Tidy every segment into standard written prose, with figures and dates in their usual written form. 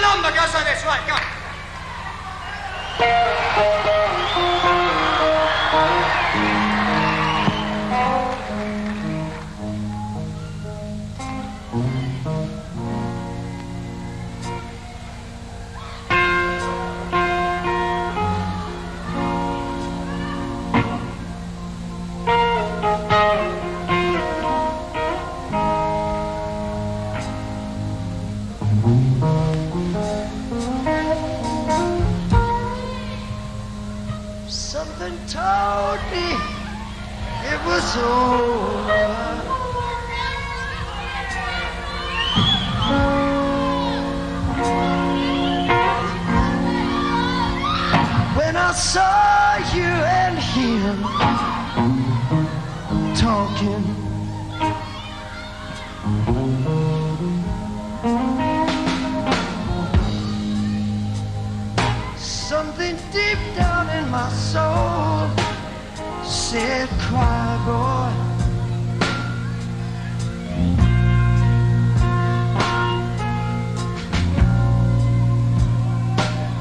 number goes like this, right, go. Something told me it was over. When I saw you and him talking, something deep down in my soul said, cry, boy.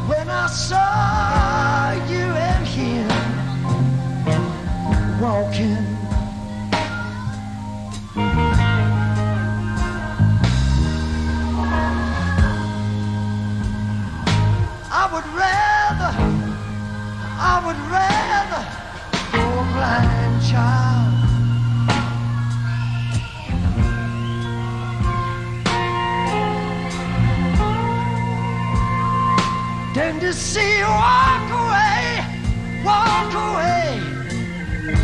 When I saw you and him walking, I would rather go a blind child than to see you walk away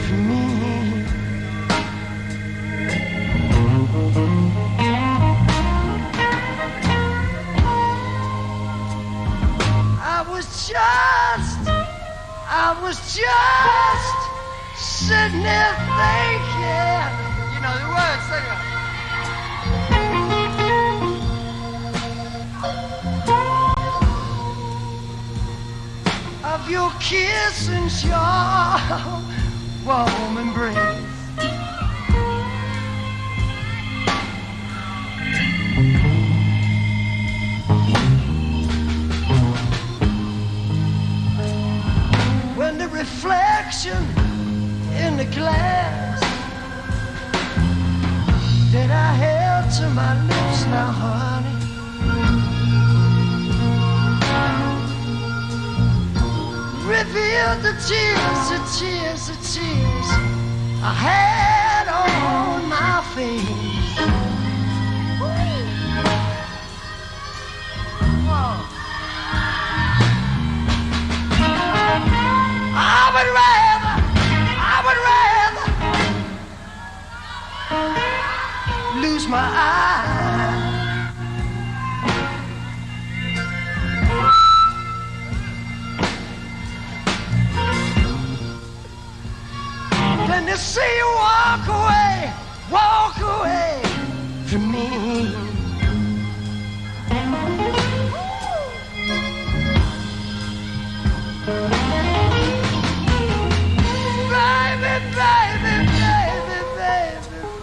from me. I was just sitting there thinking, you know the words, sing it. Of your kiss and your warm embrace. Reflection in the glass that I held to my lips now, honey, revealed the tears I had on my face. Whoa. I would rather lose my eye than to see you walk away from me.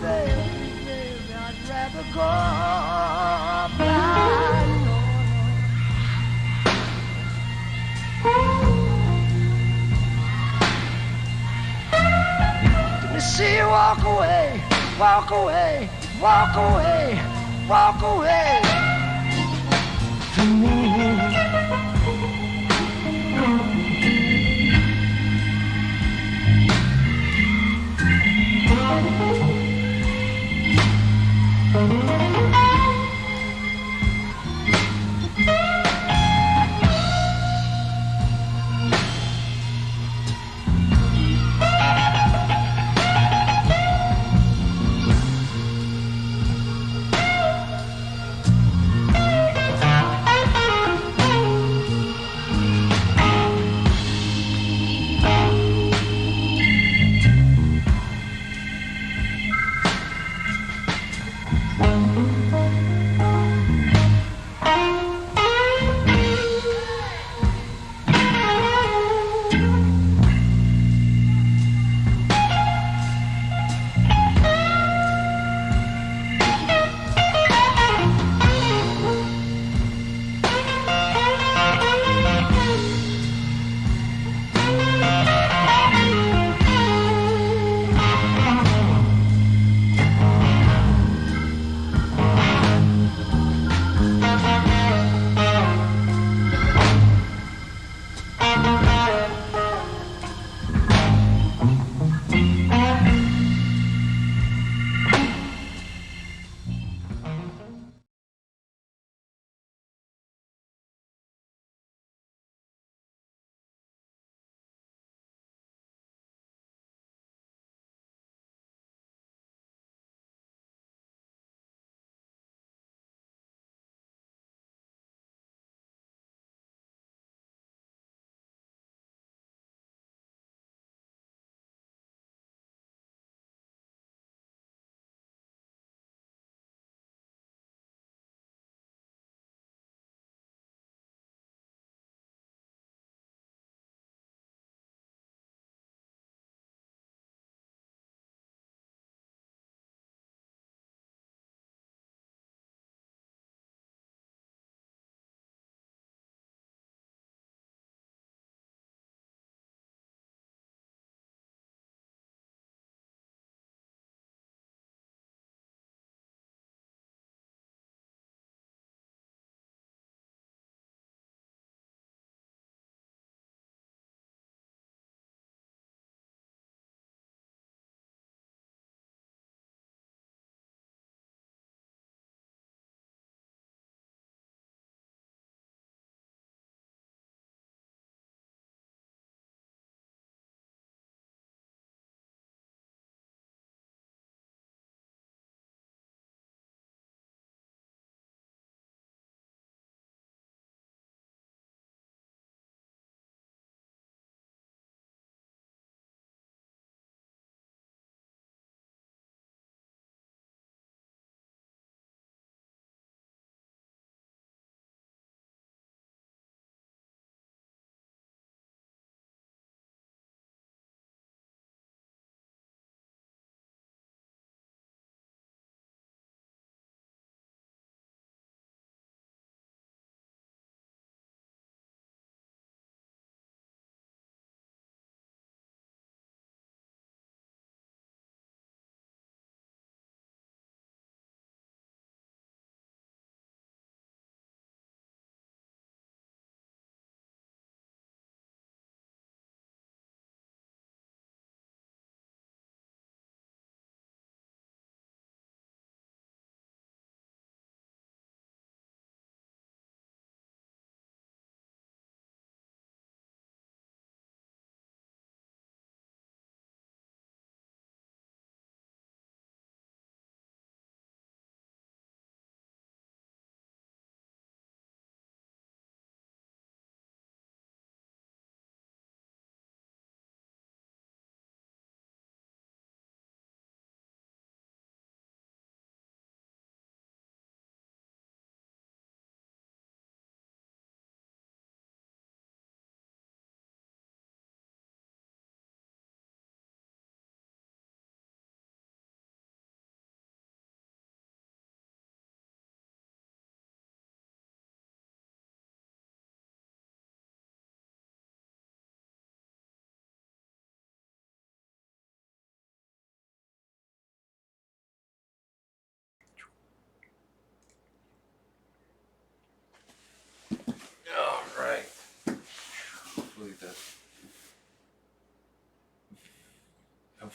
Baby, I'd rather go blind. Didn't see you walk away from me.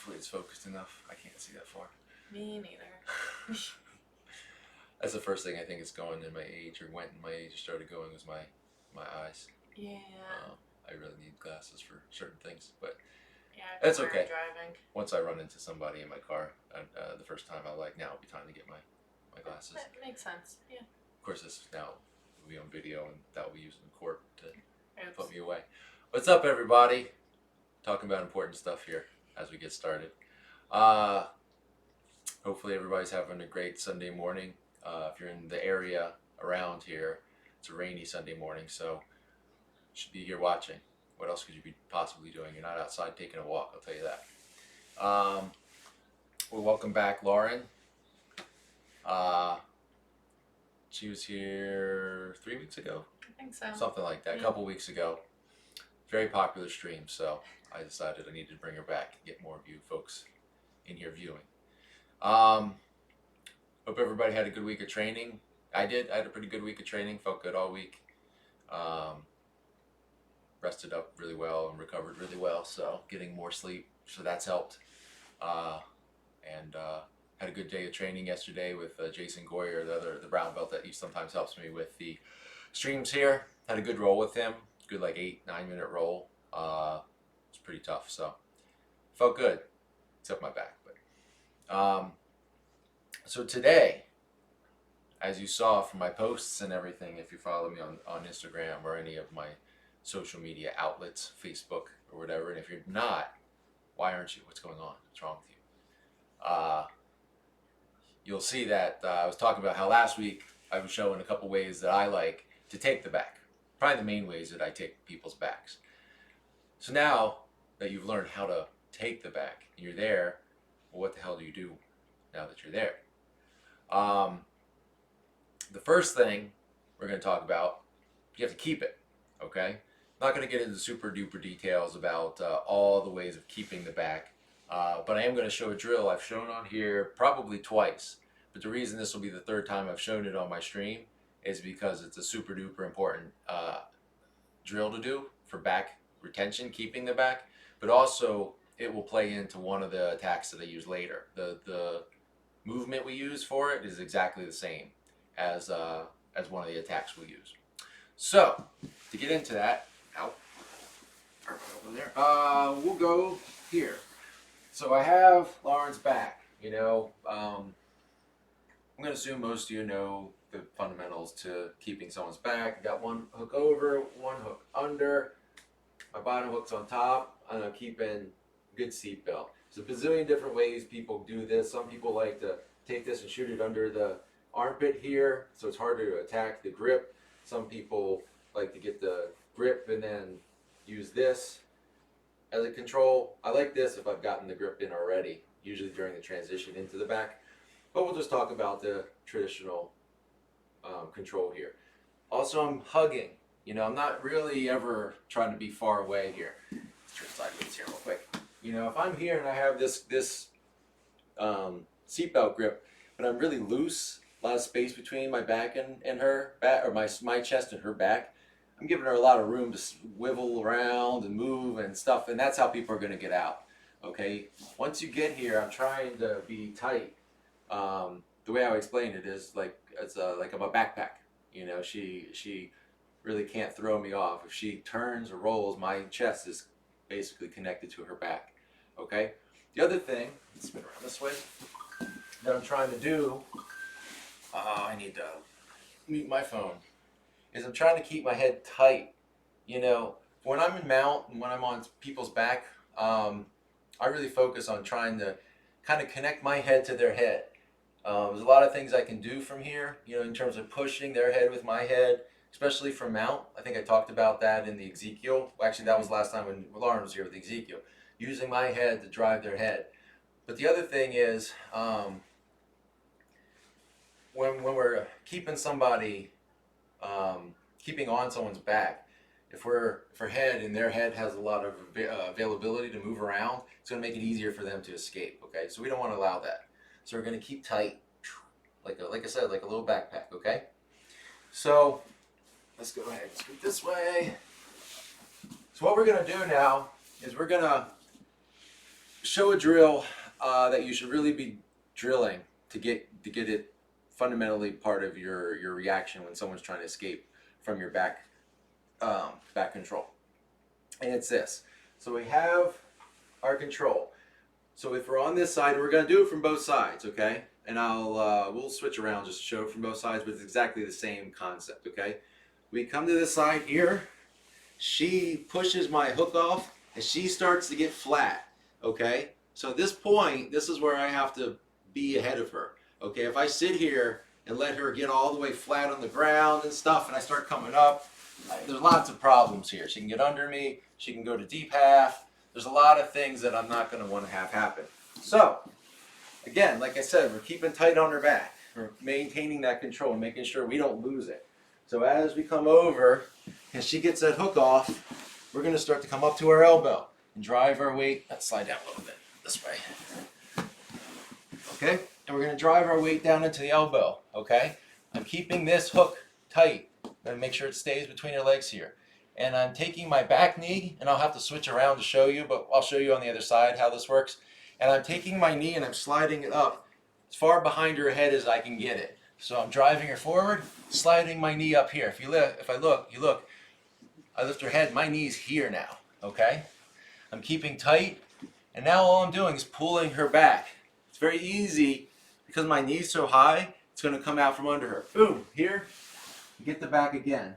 Hopefully it's focused enough. I can't see that far. Me neither. That's the first thing I think is going in my age, or went in my age, started going, was my eyes. Yeah. I really need glasses for certain things, but Yeah, that's okay. Driving. Once I run into somebody in my car, the first time, I'm like, now it'll be time to get my glasses. That makes sense. Yeah. Of course, this now will be on video, and that will be used in court to Oops. put me away. What's up, everybody? Talking about important stuff here as we get started. Hopefully everybody's having a great Sunday morning. If you're in the area around here, it's a rainy Sunday morning, so you should be here watching. What else could you be possibly doing? You're not outside taking a walk, I'll tell you that. Well, welcome back, Lauren. She was here 3 weeks ago? I think so. Something like that, a couple weeks ago. Very popular stream, so I decided I needed to bring her back and get more of you folks in here viewing. Hope everybody had a good week of training. I did. I had a pretty good week of training. Felt good all week. Rested up really well and recovered really well, so getting more sleep, so that's helped. And had a good day of training yesterday with Jason Goyer, the brown belt that he sometimes helps me with the streams here. Had a good roll with him. Good, like 8-9 minute roll. It's pretty tough, so felt good, except my back. But so today, as you saw from my posts and everything, if you follow me on Instagram or any of my social media outlets, Facebook or whatever, and if you're not, why aren't you? What's going on? What's wrong with you? You'll see that I was talking about how last week I was showing a couple ways that I like to take the back. Probably the main ways that I take people's backs. So now that you've learned how to take the back and you're there, well, what the hell do you do now that you're there? The first thing we're going to talk about, you have to keep it, okay? I'm not going to get into super duper details about all the ways of keeping the back, but I am going to show a drill I've shown on here probably twice. But the reason this will be the third time I've shown it on my stream is because it's a super duper important drill to do for back retention, keeping the back, but also it will play into one of the attacks that I use later. The movement we use for it is exactly the same as one of the attacks we'll use. So to get into that, over there, we'll go here. So I have Lauren's back. You know, I'm going to assume most of you know the fundamentals to keeping someone's back. I got one hook over, one hook under, my bottom hook's on top, and I'm keeping good seatbelt. There's a bazillion different ways people do this. Some people like to take this and shoot it under the armpit here, so it's harder to attack the grip. Some people like to get the grip and then use this as a control. I like this if I've gotten the grip in already, usually during the transition into the back. But we'll just talk about the traditional control here. Also, I'm hugging. You know, I'm not really ever trying to be far away here. Let's turn sideways here real quick. You know, if I'm here and I have this seatbelt grip, but I'm really loose, a lot of space between my back and her back, or my chest and her back, I'm giving her a lot of room to swivel around and move and stuff, and that's how people are going to get out. Okay, once you get here, I'm trying to be tight. The way I would explain it is like like I'm a backpack. You know, she really can't throw me off. If she turns or rolls, my chest is basically connected to her back. Okay. The other thing, let's spin around this way, that I'm trying to do, I need to mute my phone, is I'm trying to keep my head tight. You know, when I'm in mount and when I'm on people's back, I really focus on trying to kind of connect my head to their head. There's a lot of things I can do from here, you know, in terms of pushing their head with my head, especially from mount. I think I talked about that in the Ezekiel. Well, actually, that was last time when Lauren was here with Ezekiel, using my head to drive their head. But the other thing is, when we're keeping somebody, keeping on someone's back, if her head and their head has a lot of availability to move around, it's going to make it easier for them to escape. Okay, so we don't want to allow that. So we're going to keep tight, like I said, like a little backpack. Okay, so let's go ahead and scoot this way. So what we're going to do now is we're going to show a drill that you should really be drilling to get it fundamentally part of your reaction when someone's trying to escape from your back control. And it's this. So we have our control. So if we're on this side, we're going to do it from both sides, okay? And we'll switch around just to show it from both sides, but it's exactly the same concept, okay? We come to this side here. She pushes my hook off, and she starts to get flat, okay? So at this point, this is where I have to be ahead of her, okay? If I sit here and let her get all the way flat on the ground and stuff, and I start coming up, there's lots of problems here. She can get under me. She can go to deep half. There's a lot of things that I'm not going to want to have happen. So, again, like I said, we're keeping tight on her back. We're maintaining that control and making sure we don't lose it. So as we come over and she gets that hook off, we're going to start to come up to our elbow and drive our weight. Let's slide down a little bit this way. Okay? And we're going to drive our weight down into the elbow. Okay? I'm keeping this hook tight. I'm going to make sure it stays between her legs here. And I'm taking my back knee, and I'll have to switch around to show you, but I'll show you on the other side how this works. And I'm taking my knee and I'm sliding it up as far behind her head as I can get it. So I'm driving her forward, sliding my knee up here. If I look, I lift her head, my knee's here now, okay? I'm keeping tight, and now all I'm doing is pulling her back. It's very easy, because my knee's so high, it's gonna come out from under her. Boom, here, get the back again.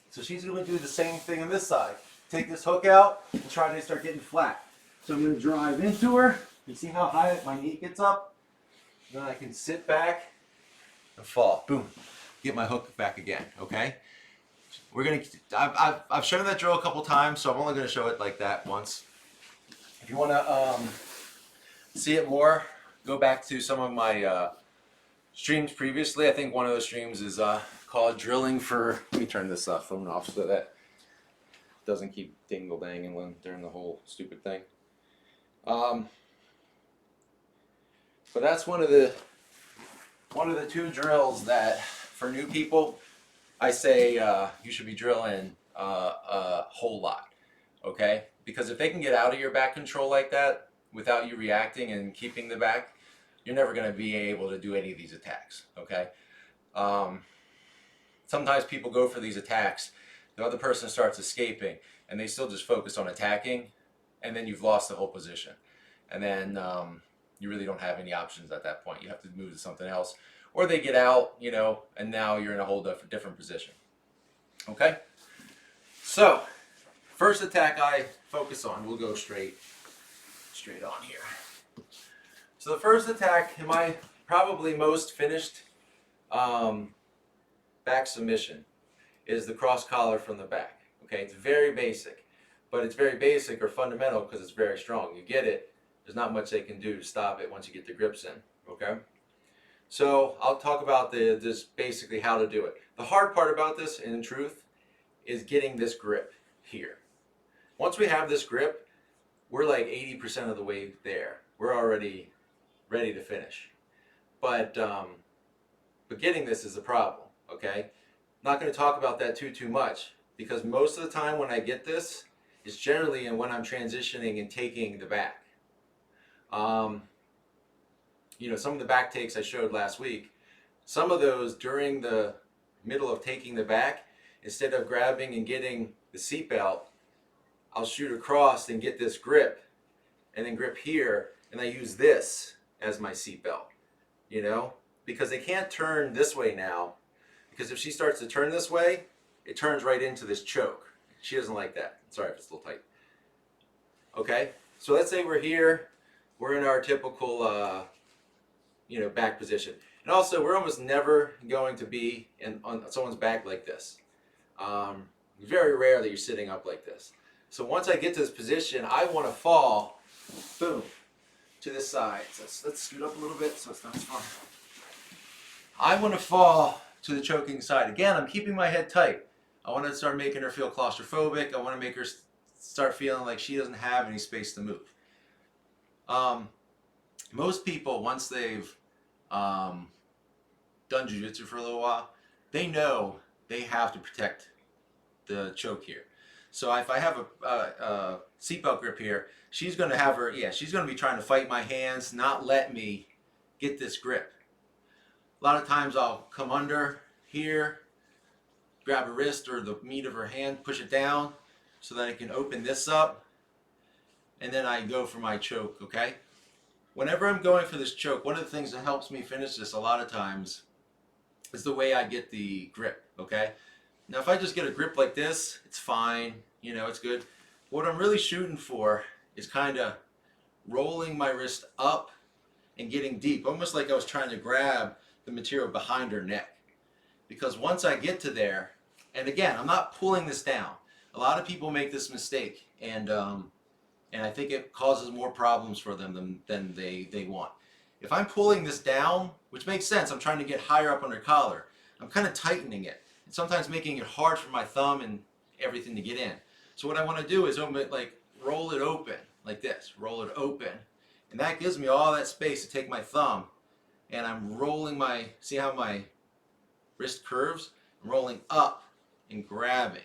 So she's going to do the same thing on this side. Take this hook out and try to start getting flat. So I'm going to drive into her. You see how high my knee gets up? Then I can sit back and fall. Boom. Get my hook back again. Okay? We're going to. I've shown that drill a couple times, so I'm only going to show it like that once. If you want to see it more, go back to some of my streams previously. I think one of those streams is called Drilling for. Let me turn this phone off so that it doesn't keep dingle-dangling during the whole stupid thing. But that's one of the two drills that for new people I say you should be drilling a whole lot. Okay, because if they can get out of your back control like that without you reacting and keeping the back, you're never going to be able to do any of these attacks, okay? Sometimes people go for these attacks, the other person starts escaping, and they still just focus on attacking, and then you've lost the whole position. And then you really don't have any options at that point. You have to move to something else. Or they get out, you know, and now you're in a whole different position. Okay? So, first attack I focus on, we'll go straight on here. So the first attack in my probably most finished back submission is the cross collar from the back. Okay, it's very basic, but it's very basic or fundamental because it's very strong. You get it, there's not much they can do to stop it once you get the grips in. Okay, so I'll talk about just basically how to do it. The hard part about this, in truth, is getting this grip here. Once we have this grip, we're like 80% of the way there. We're already ready to finish. But getting this is a problem, okay? I'm not going to talk about that too much because most of the time when I get this, it's generally when I'm transitioning and taking the back. You know, some of the back takes I showed last week, some of those during the middle of taking the back, instead of grabbing and getting the seatbelt, I'll shoot across and get this grip and then grip here, and I use this as my seatbelt, you know, because they can't turn this way now, because if she starts to turn this way, it turns right into this choke. She doesn't like that. Sorry if it's a little tight. Okay, so let's say we're here, we're in our typical, you know, back position, and also we're almost never going to be on someone's back like this. Very rare that you're sitting up like this. So once I get to this position, I want to fall, boom, to this side. So let's scoot up a little bit so it's not as far. I want to fall to the choking side. Again, I'm keeping my head tight. I want to start making her feel claustrophobic. I want to make her start feeling like she doesn't have any space to move. Most people, once they've done jiu-jitsu for a little while, they know they have to protect the choke here. So if I have a seatbelt grip here, she's going to have her, yeah, she's going to be trying to fight my hands, not let me get this grip. A lot of times I'll come under here, grab her wrist or the meat of her hand, push it down so that I can open this up, and then I go for my choke, okay? Whenever I'm going for this choke, one of the things that helps me finish this a lot of times is the way I get the grip, okay? Now if I just get a grip like this, it's fine, you know, it's good. What I'm really shooting for is kind of rolling my wrist up and getting deep, almost like I was trying to grab the material behind her neck. Because once I get to there, and again, I'm not pulling this down. A lot of people make this mistake, and I think it causes more problems for them than they want. If I'm pulling this down, which makes sense, I'm trying to get higher up on her collar, I'm kind of tightening it, and sometimes making it hard for my thumb and everything to get in. So what I want to do is like roll it open, like this, roll it open, and that gives me all that space to take my thumb, and I'm rolling my, see how my wrist curves? I'm rolling up and grabbing.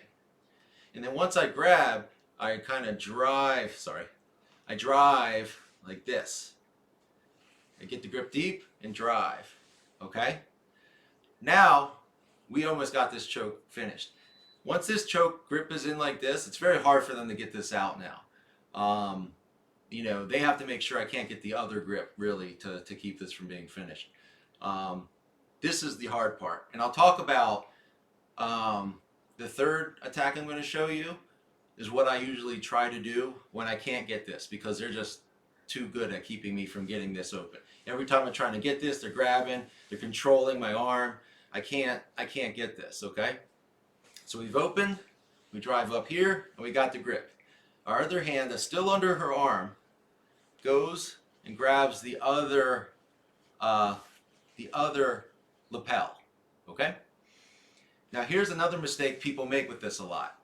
And then once I grab, I kind of drive, I drive like this. I get the grip deep and drive, okay? Now, we almost got this choke finished. Once this choke grip is in like this, it's very hard for them to get this out now. You know, they have to make sure I can't get the other grip really to keep this from being finished. This is the hard part. And I'll talk about the third attack I'm going to show you is what I usually try to do when I can't get this, because they're just too good at keeping me from getting this open. Every time I'm trying to get this, they're grabbing, they're controlling my arm. I can't get this, okay? So we've opened, we drive up here, and we got the grip. Our other hand that's still under her arm goes and grabs the other lapel, okay? Now here's another mistake people make with this a lot.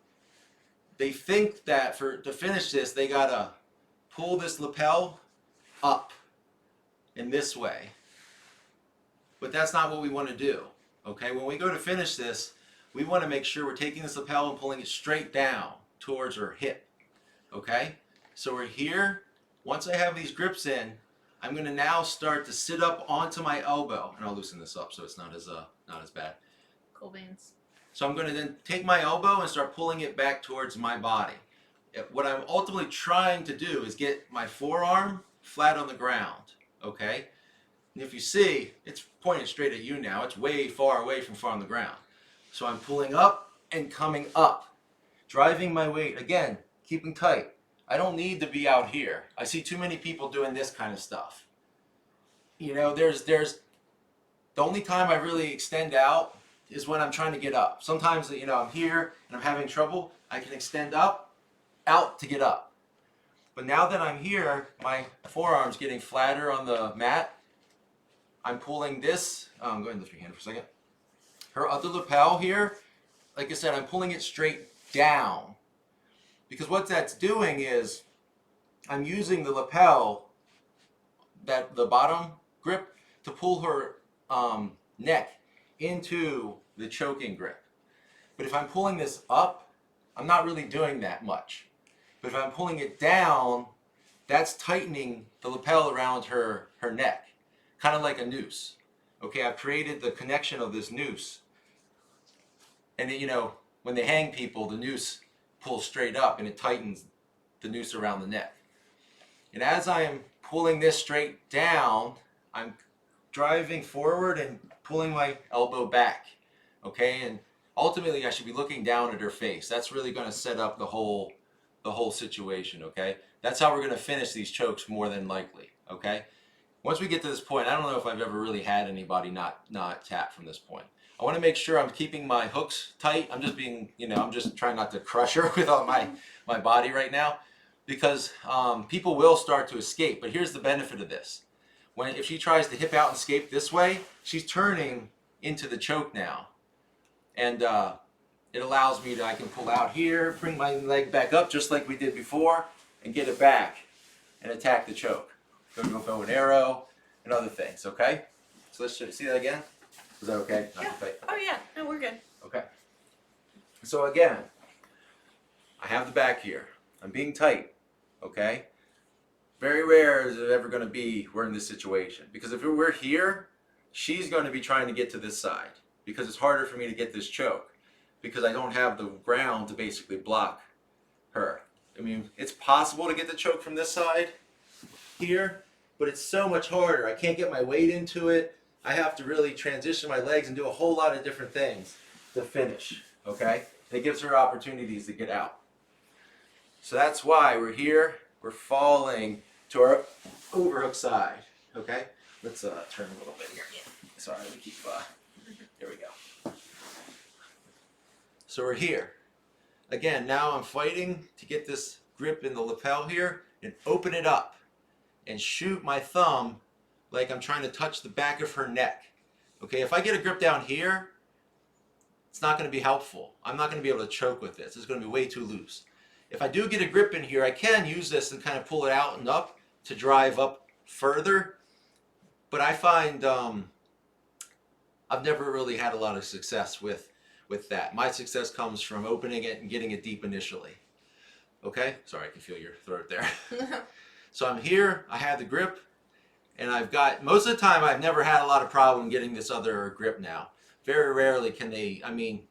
They think that to finish this, they gotta pull this lapel up in this way. But that's not what we want to do, okay? When we go to finish this, we want to make sure we're taking this lapel and pulling it straight down towards her hip, okay? So we're here. Once I have these grips in, I'm going to now start to sit up onto my elbow, and I'll loosen this up so it's not as bad. Cool beans. So I'm going to then take my elbow and start pulling it back towards my body. What I'm ultimately trying to do is get my forearm flat on the ground, okay? And if you see, it's pointing straight at you now. It's way far away from far on the ground. So I'm pulling up and coming up, driving my weight, again, keeping tight. I don't need to be out here. I see too many people doing this kind of stuff. You know, there's the only time I really extend out is when I'm trying to get up. Sometimes, you know, I'm here and I'm having trouble. I can extend out to get up. But now that I'm here, my forearm's getting flatter on the mat. I'm pulling this. Go ahead and lift your hand for a second. Her other lapel here, like I said, I'm pulling it straight down. Because what that's doing is I'm using the lapel, the bottom grip, to pull her neck into the choking grip. But if I'm pulling this up, I'm not really doing that much. But if I'm pulling it down, that's tightening the lapel around her neck, kind of like a noose. Okay, I've created the connection of this noose. And then, you know, when they hang people, the noose pulls straight up and it tightens the noose around the neck. And as I am pulling this straight down, I'm driving forward and pulling my elbow back. Okay, and ultimately I should be looking down at her face. That's really going to set up the whole situation, okay? That's how we're going to finish these chokes more than likely, okay? Once we get to this point, I don't know if I've ever really had anybody not tap from this point. I want to make sure I'm keeping my hooks tight. I'm just being, you know, I'm just trying not to crush her with all my body right now, because people will start to escape. But here's the benefit of this. If she tries to hip out and escape this way, she's turning into the choke now. And it allows me I can pull out here, bring my leg back up just like we did before, and get it back and attack the choke. Go to a bow and arrow and other things, okay? So let's see that again. Is that okay? Yeah. Oh yeah, no, we're good. Okay. So again, I have the back here. I'm being tight, okay? Very rare is it ever going to be we're in this situation. Because if we're here, she's going to be trying to get to this side. Because it's harder for me to get this choke. Because I don't have the ground to basically block her. I mean, it's possible to get the choke from this side here, but it's so much harder. I can't get my weight into it. I have to really transition my legs and do a whole lot of different things to finish, okay? It gives her opportunities to get out. So that's why we're here. We're falling to our overhook side, okay? Let's turn a little bit here. Sorry, we keep, here we go. So we're here. Again, now I'm fighting to get this grip in the lapel here and open it up and shoot my thumb like I'm trying to touch the back of her neck. Okay, if I get a grip down here, it's not going to be helpful. I'm not going to be able to choke with this. It's going to be way too loose. If I do get a grip in here, I can use this and kind of pull it out and up to drive up further. But I find I've never really had a lot of success with that. My success comes from opening it and getting it deep initially. Okay? Sorry, I can feel your throat there. So I'm here, I have the grip, and I've got, most of the time I've never had a lot of problem getting this other grip now. Very rarely can they, I mean,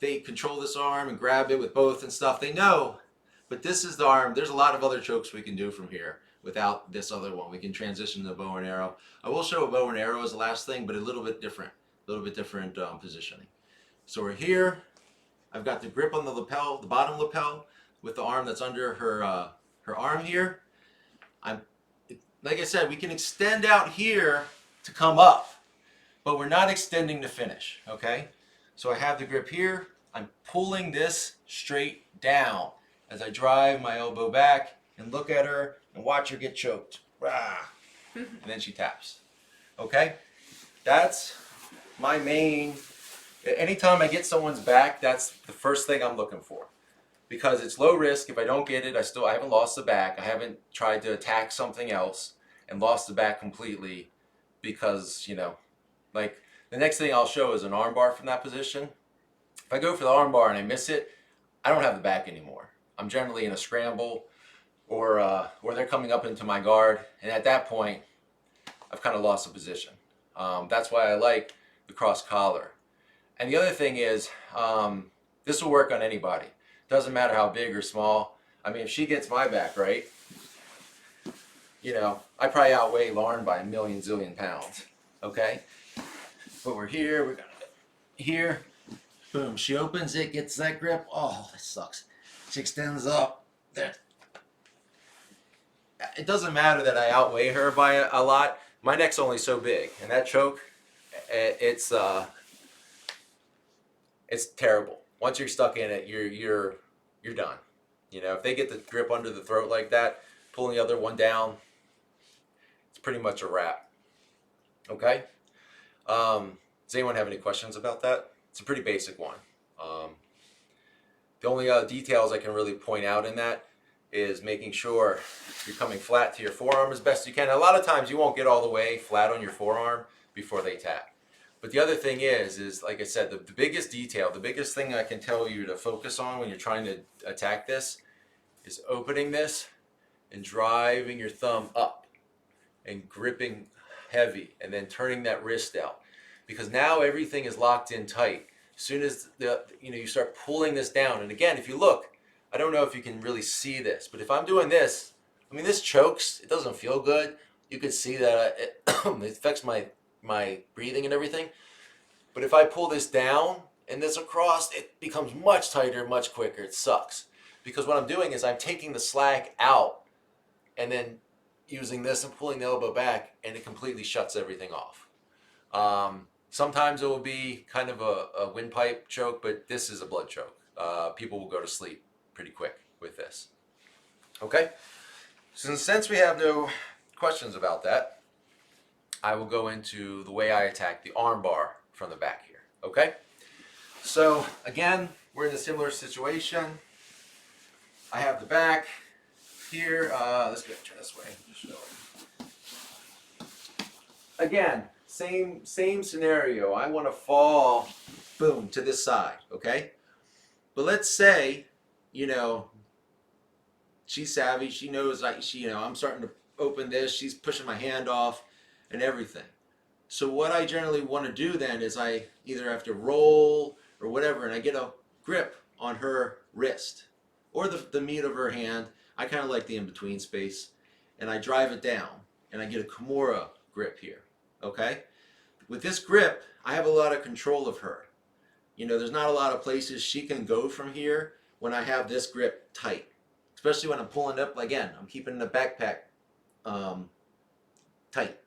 they control this arm and grab it with both and stuff. They know, but this is the arm. There's a lot of other chokes we can do from here without this other one. We can transition to bow and arrow. I will show a bow and arrow as the last thing, but a little bit different positioning. So we're here. I've got the grip on the lapel, the bottom lapel, with the arm that's under her her arm here. Like I said, we can extend out here to come up, but we're not extending to finish, okay? So I have the grip here. I'm pulling this straight down as I drive my elbow back and look at her and watch her get choked. And then she taps, okay? That's my main, anytime I get someone's back, that's the first thing I'm looking for. Because it's low risk. If I don't get it, I haven't lost the back. I haven't tried to attack something else and lost the back completely because, you know, like the next thing I'll show is an armbar from that position. If I go for the armbar and I miss it, I don't have the back anymore. I'm generally in a scramble or they're coming up into my guard. And at that point, I've kind of lost the position. That's why I like the cross collar. And the other thing is, this will work on anybody. Doesn't matter how big or small. I mean, if she gets my back, right? You know, I probably outweigh Lauren by a million zillion pounds. Okay? But we're here, we're gonna here. Boom. She opens it, gets that grip. Oh, that sucks. She extends up. There. It doesn't matter that I outweigh her by a lot. My neck's only so big, and that choke, it's terrible. Once you're stuck in it, you're done. You know, if they get the grip under the throat like that, pulling the other one down, it's pretty much a wrap. Okay? Does anyone have any questions about that? It's a pretty basic one. The only details I can really point out in that is making sure you're coming flat to your forearm as best you can. A lot of times you won't get all the way flat on your forearm before they tap. But the other thing is like I said, the biggest detail, the biggest thing I can tell you to focus on when you're trying to attack this is opening this and driving your thumb up and gripping heavy and then turning that wrist out. Because now everything is locked in tight. As soon as you start pulling this down, and again, if you look, I don't know if you can really see this, but if I'm doing this, I mean, this chokes, it doesn't feel good. You can see that it affects my breathing and everything. But if I pull this down and this across, it becomes much tighter, much quicker. It sucks. Because what I'm doing is I'm taking the slack out and then using this and pulling the elbow back, and it completely shuts everything off. Sometimes it will be kind of a windpipe choke, but this is a blood choke. People will go to sleep pretty quick with this. Okay? Since we have no questions about that, I will go into the way I attack the arm bar from the back here. Okay? So again, we're in a similar situation. I have the back here. Let's go turn this way. Again, same scenario. I want to fall, boom, to this side. Okay? But let's say, she's savvy. She knows I'm starting to open this. She's pushing my hand off and everything. So what I generally want to do then is I either have to roll or whatever, and I get a grip on her wrist or the meat of her hand. I kind of like the in-between space, and I drive it down, and I get a Kimura grip here, okay? With this grip, I have a lot of control of her. There's not a lot of places she can go from here when I have this grip tight, especially when I'm pulling up. Again, I'm keeping the backpack tight.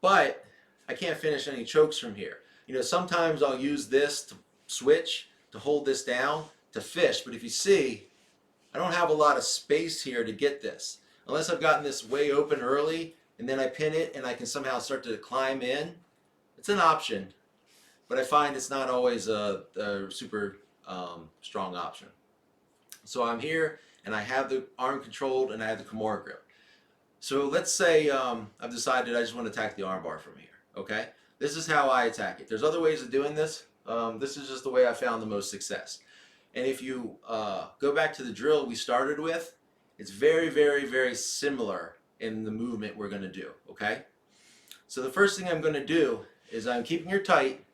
But I can't finish any chokes from here. Sometimes I'll use this to switch, to hold this down, to fish. But if you see, I don't have a lot of space here to get this. Unless I've gotten this way open early, and then I pin it, and I can somehow start to climb in. It's an option, but I find it's not always a super strong option. So I'm here, and I have the arm controlled, and I have the Kimura grip. So let's say I've decided I just want to attack the armbar from here, okay? This is how I attack it. There's other ways of doing this. This is just the way I found the most success. And if you go back to the drill we started with, it's very, very, very similar in the movement we're going to do, okay? So the first thing I'm going to do is I'm keeping her tight.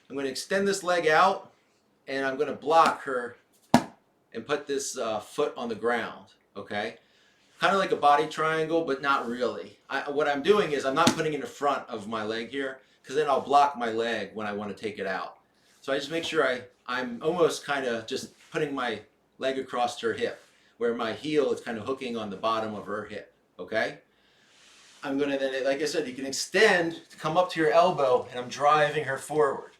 I'm going to extend this leg out, and I'm going to block her and put this foot on the ground, okay? Kind of like a body triangle, but not really. What I'm doing is I'm not putting it in the front of my leg here, because then I'll block my leg when I want to take it out. So I just make sure I'm almost kind of just putting my leg across her hip, where my heel is kind of hooking on the bottom of her hip, okay? I'm going to then, like I said, you can extend to come up to your elbow, and I'm driving her forward.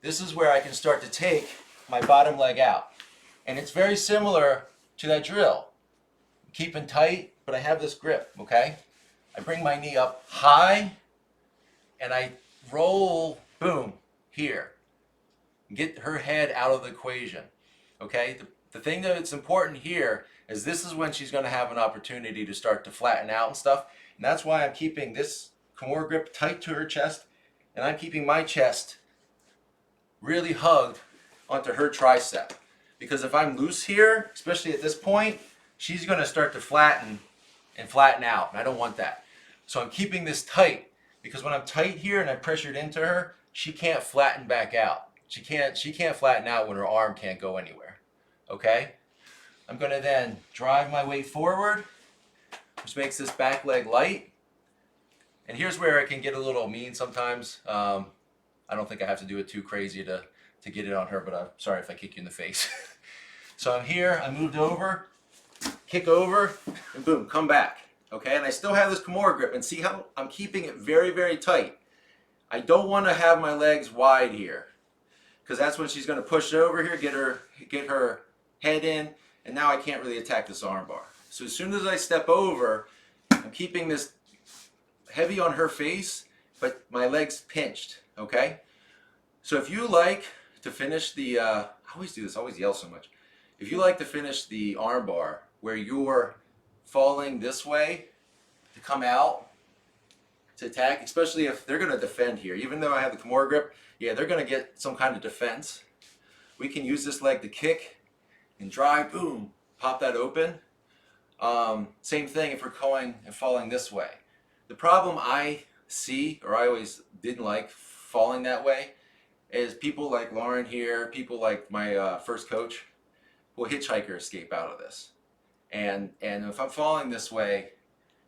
This is where I can start to take my bottom leg out. And it's very similar to that drill. Keeping tight, but I have this grip, okay? I bring my knee up high, and I roll, boom, here. Get her head out of the equation, okay? The thing that's important here is this is when she's going to have an opportunity to start to flatten out and stuff. And that's why I'm keeping this Kimura grip tight to her chest, and I'm keeping my chest really hugged onto her tricep. Because if I'm loose here, especially at this point, she's going to start to flatten out, and I don't want that. So I'm keeping this tight, because when I'm tight here and I'm pressured into her, she can't flatten back out. She can't flatten out when her arm can't go anywhere, okay? I'm going to then drive my weight forward, which makes this back leg light. And here's where it can get a little mean sometimes. I don't think I have to do it too crazy to get it on her, but I'm sorry if I kick you in the face. So I'm here, I moved over, kick over, and boom, come back, okay? And I still have this Kimura grip, and see how I'm keeping it very, very tight. I don't want to have my legs wide here, because that's when she's going to push over here, get her head in, and now I can't really attack this armbar. So as soon as I step over, I'm keeping this heavy on her face, but my leg's pinched, okay? So if you like to finish the, I always do this, I always yell so much. If you like to finish the armbar where you're falling this way to come out to attack, especially if they're going to defend here, even though I have the Kimura grip, yeah, they're going to get some kind of defense. We can use this leg to kick and drive, boom, pop that open. Same thing if we're going and falling this way. The problem I see, or I always didn't like falling that way, is people like Lauren here, people like my first coach, will hitchhiker escape out of this. And if I'm falling this way,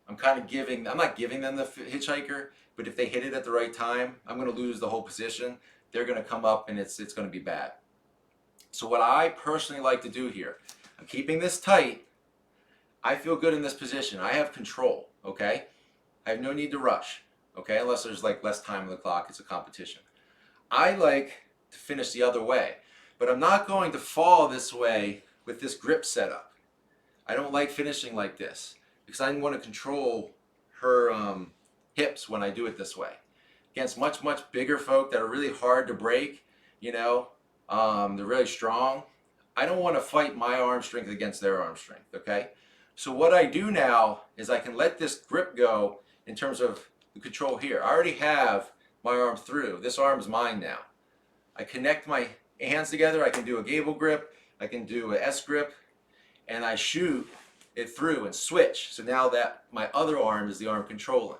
I'm not giving them the hitchhiker, but if they hit it at the right time, I'm going to lose the whole position. They're going to come up, and it's going to be bad. So what I personally like to do here, I'm keeping this tight. I feel good in this position. I have control, okay? I have no need to rush, okay? Unless there's like less time on the clock, it's a competition. I like to finish the other way, but I'm not going to fall this way with this grip setup. I don't like finishing like this, because I want to control her hips when I do it this way. Against much, much bigger folk that are really hard to break, they're really strong. I don't want to fight my arm strength against their arm strength, okay? So what I do now is I can let this grip go in terms of the control here. I already have my arm through. This arm's mine now. I connect my hands together. I can do a gable grip. I can do an S grip. and I shoot it through and switch. So now that my other arm is the arm controlling.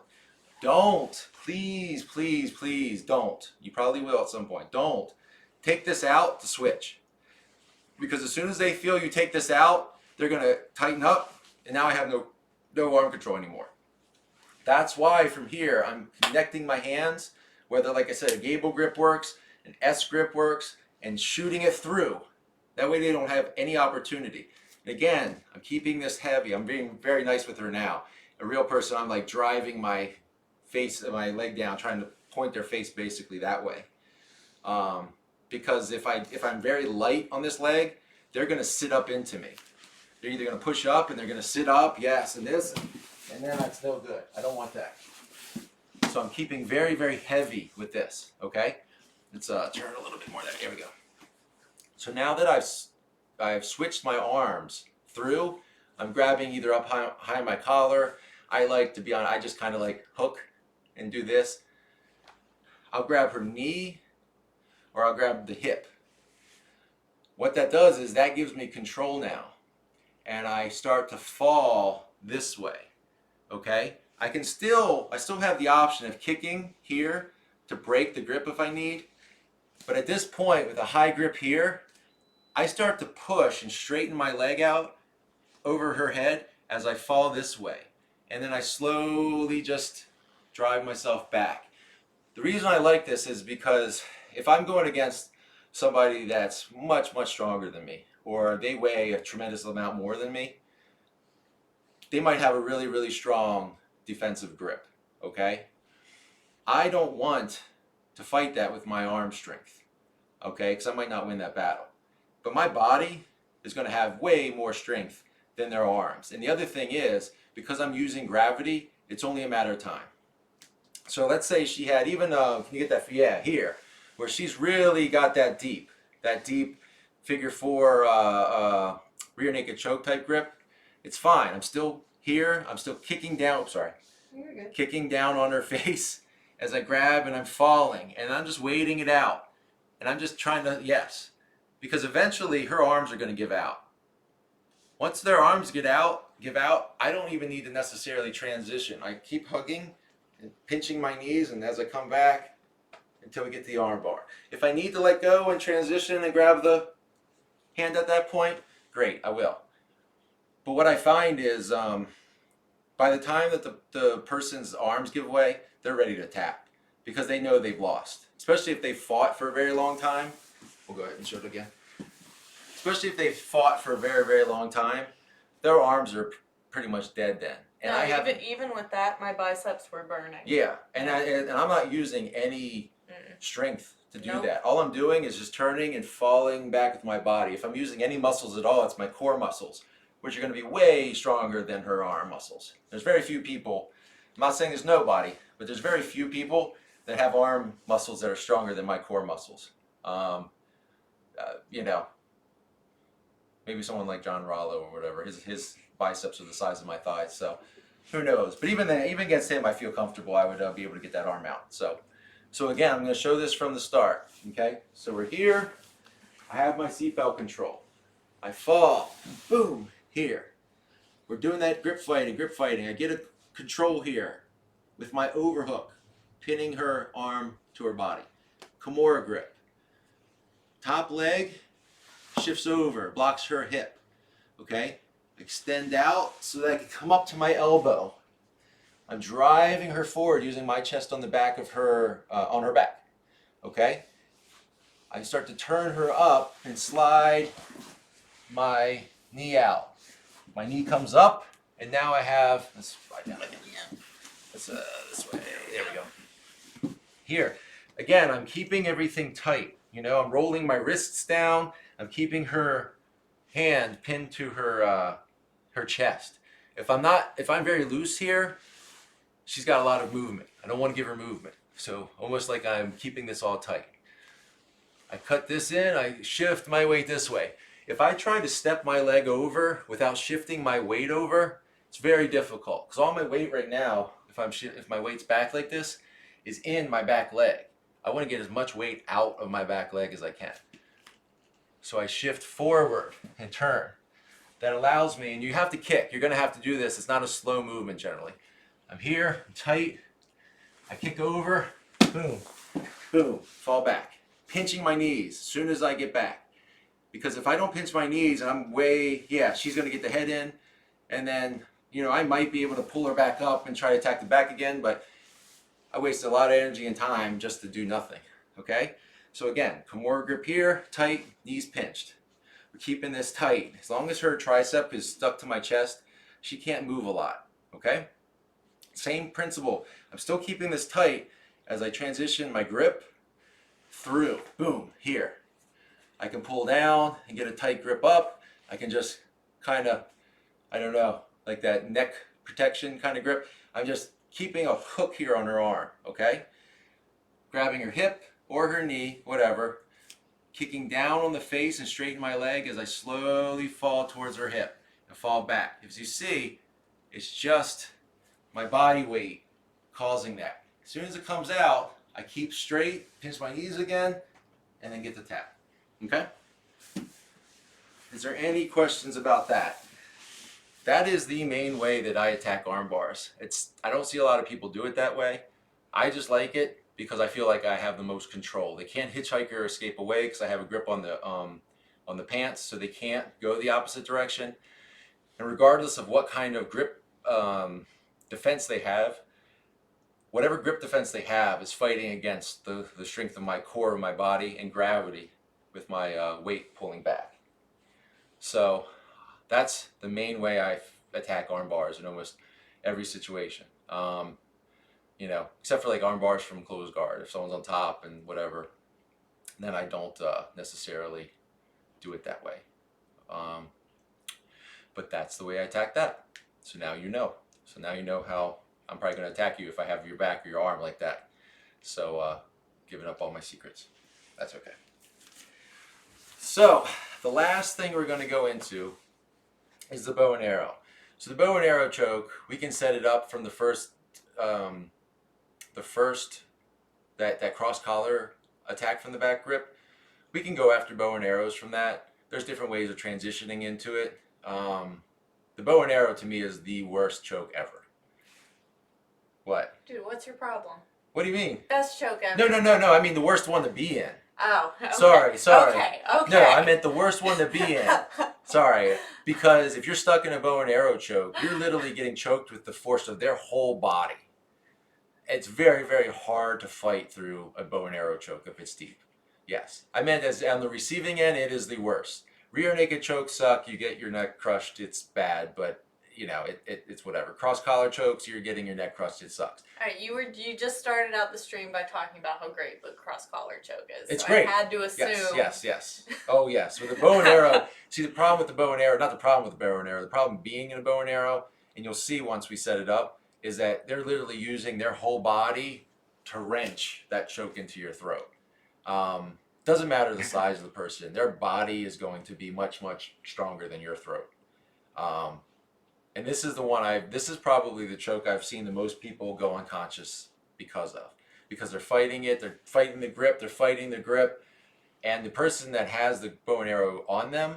Don't, please, please, please don't. You probably will at some point. Don't take this out to switch. Because as soon as they feel you take this out, they're going to tighten up, and now I have no arm control anymore. That's why from here I'm connecting my hands, whether, like I said, a gable grip works, an S grip works, and shooting it through. That way they don't have any opportunity. And again, I'm keeping this heavy. I'm being very nice with her now. A real person, I'm like driving my face, my leg down, trying to point their face basically that way. Because if I'm very light on this leg, they're going to sit up into me. They're either going to push up and they're going to sit up, yes, and this, and then that's no good. I don't want that. So I'm keeping very, very heavy with this, okay? Let's turn a little bit more there. Here we go. So now that I've switched my arms through, I'm grabbing either up high on my collar. I like to be on, I just kind of like hook and do this. I'll grab her knee or I'll grab the hip. What that does is that gives me control now. And I start to fall this way, okay? I still have the option of kicking here to break the grip if I need. But at this point, with a high grip here, I start to push and straighten my leg out over her head as I fall this way. And then I slowly just drive myself back. The reason I like this is because if I'm going against somebody that's much, much stronger than me, or they weigh a tremendous amount more than me, they might have a really, really strong defensive grip, okay? I don't want to fight that with my arm strength, okay? Because I might not win that battle. But my body is going to have way more strength than their arms. And the other thing is, because I'm using gravity, it's only a matter of time. So let's say she had even, can you get that, yeah, here, where she's really got that deep figure four rear naked choke type grip. It's fine. I'm still here. I'm still kicking down. Sorry. You're good. Kicking down on her face as I grab and I'm falling. And I'm just waiting it out. And I'm just trying to, yes. Because eventually her arms are going to give out. Once their arms give out, I don't even need to necessarily transition. I keep hugging and pinching my knees, and as I come back until we get to the arm bar. If I need to let go and transition and grab the hand at that point, great, I will. But what I find is by the time that the person's arms give way, they're ready to tap because they know they've lost. Especially if they fought for a very long time. We'll go ahead and show it again. Especially if they've fought for a very, very long time, their arms are pretty much dead then. And no, even with that, my biceps were burning. Yeah, and I'm not using any strength to do that. All I'm doing is just turning and falling back with my body. If I'm using any muscles at all, it's my core muscles, which are going to be way stronger than her arm muscles. There's very few people, I'm not saying there's nobody, but there's very few people that have arm muscles that are stronger than my core muscles. You know, maybe someone like John Rollo or whatever, his biceps are the size of my thighs, so who knows. But even against him, I feel comfortable. I would be able to get that arm out. So again, I'm going to show this from the start, okay? So we're here. I have my seatbelt control. I fall, boom, here. We're doing that grip fighting. I get a control here with my overhook, pinning her arm to her body. Kimura grip. Top leg shifts over, blocks her hip, okay? Extend out so that I can come up to my elbow. I'm driving her forward using my chest on the back of her, on her back, okay? I start to turn her up and slide my knee out. My knee comes up, and now I have, let's slide down again. Let's, this way, there we go. Here, again, I'm keeping everything tight. You know, I'm rolling my wrists down. I'm keeping her hand pinned to her, her chest. If I'm very loose here, she's got a lot of movement. I don't want to give her movement. So almost like I'm keeping this all tight. I cut this in, I shift my weight this way. If I try to step my leg over without shifting my weight over, it's very difficult. Because all my weight right now, if my weight's back like this, is in my back leg. I want to get as much weight out of my back leg as I can. So I shift forward and turn. that allows me, and you have to kick. You're going to have to do this. It's not a slow movement generally. I'm here, I'm tight. I kick over, boom, boom, fall back. Pinching my knees as soon as I get back. Because if I don't pinch my knees and I'm way, yeah, she's going to get the head in. And then, you know, I might be able to pull her back up and try to attack the back again. But I wasted a lot of energy and time just to do nothing. Okay? So again, Kimura grip here, tight, knees pinched. We're keeping this tight. As long as her tricep is stuck to my chest, she can't move a lot. Okay? Same principle. I'm still keeping this tight as I transition my grip through. Boom, here. I can pull down and get a tight grip up. I can just kind of, I don't know, like that neck protection kind of grip. I'm just keeping a hook here on her arm, okay? Grabbing her hip or her knee, whatever. Kicking down on the face and straighten my leg as I slowly fall towards her hip and fall back. As you see, it's just my body weight causing that. As soon as it comes out, I keep straight, pinch my knees again, and then get the tap. Okay? Is there any questions about that? That is the main way that I attack arm bars. I don't see a lot of people do it that way. I just like it because I feel like I have the most control. They can't hitchhike or escape away because I have a grip on the pants, so they can't go the opposite direction. And regardless of what kind of grip defense they have, whatever grip defense they have is fighting against the strength of my core of my body and gravity with my weight pulling back. So that's the main way I attack arm bars in almost every situation. You know, except for like arm bars from closed guard. If someone's on top and whatever, then I don't necessarily do it that way. But that's the way I attack that. So now you know. So now you know how I'm probably going to attack you if I have your back or your arm like that. So giving up all my secrets. That's okay. So the last thing we're going to go into is the bow and arrow. So the bow and arrow choke, we can set it up from the first that cross collar attack from the back grip. We can go after bow and arrows from that. There's different ways of transitioning into it. The bow and arrow to me is the worst choke ever. What? Dude, what's your problem? What do you mean? Best choke ever. No. I mean the worst one to be in. Oh. Okay. Sorry. Okay. No, I meant the worst one to be in. Sorry. Because if you're stuck in a bow and arrow choke, you're literally getting choked with the force of their whole body. It's very, very hard to fight through a bow and arrow choke if it's deep. Yes. I meant as on the receiving end, it is the worst. Rear naked chokes suck. You get your neck crushed. It's bad, but you know, it's whatever. Cross collar chokes, you're getting your neck crushed. It sucks. All right, you just started out the stream by talking about how great the cross collar choke is. It's so great. I had to assume. Yes. Oh yes. With the bow and arrow, see the problem with the bow and arrow, not the problem with the bow and arrow, the problem being in a bow and arrow, and you'll see once we set it up, is that they're literally using their whole body to wrench that choke into your throat. Doesn't matter the size of the person, their body is going to be much, much stronger than your throat. And this is the one this is probably the choke I've seen the most people go unconscious because of. Because they're fighting it, they're fighting the grip, and the person that has the bow and arrow on them,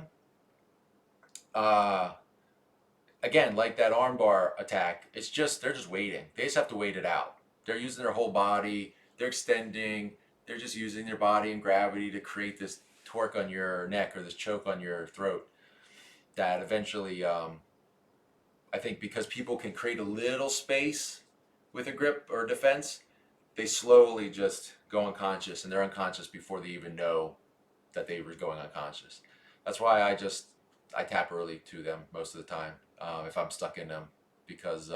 again, like that armbar attack, they're just waiting. They just have to wait it out. They're using their whole body, they're extending, they're just using their body and gravity to create this torque on your neck or this choke on your throat that eventually, I think because people can create a little space with a grip or defense, they slowly just go unconscious, and they're unconscious before they even know that they were going unconscious. That's why I tap early to them most of the time if I'm stuck in them, because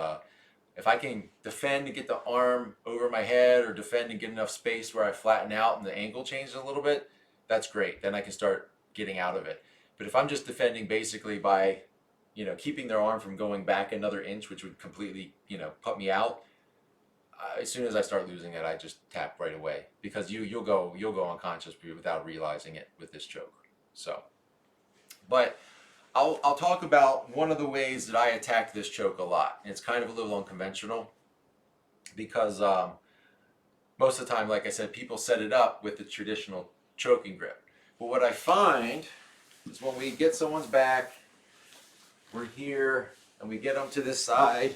if I can defend and get the arm over my head or defend and get enough space where I flatten out and the angle changes a little bit, that's great. Then I can start getting out of it. But if I'm just defending basically by, you know, keeping their arm from going back another inch, which would completely, you know, put me out, as soon as I start losing it, I just tap right away, because you'll go unconscious without realizing it with this choke. So, but I'll talk about one of the ways that I attack this choke a lot. And it's kind of a little unconventional because most of the time, like I said, people set it up with the traditional choking grip. But what I find is when we get someone's back we're here and we get them to this side,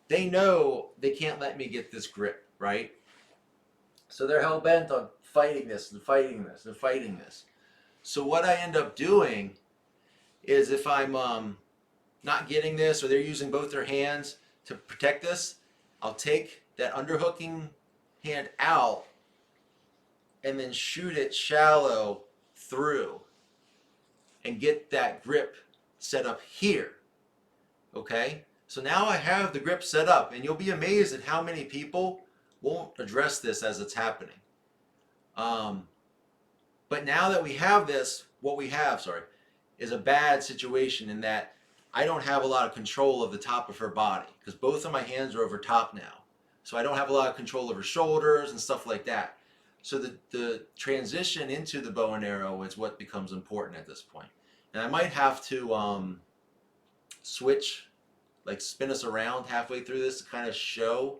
they know they can't let me get this grip, right? So they're hell bent on fighting this and fighting this and fighting this. So what I end up doing is if I'm not getting this or they're using both their hands to protect this, I'll take that underhooking hand out and then shoot it shallow through and get that grip set up here. Okay? So now I have the grip set up, and you'll be amazed at how many people won't address this as it's happening. But now that we have this, what we have, is a bad situation in that I don't have a lot of control of the top of her body because both of my hands are over top now. So I don't have a lot of control of her shoulders and stuff like that. So the transition into the bow and arrow is what becomes important at this point. And I might have to switch, like spin us around halfway through this to kind of show,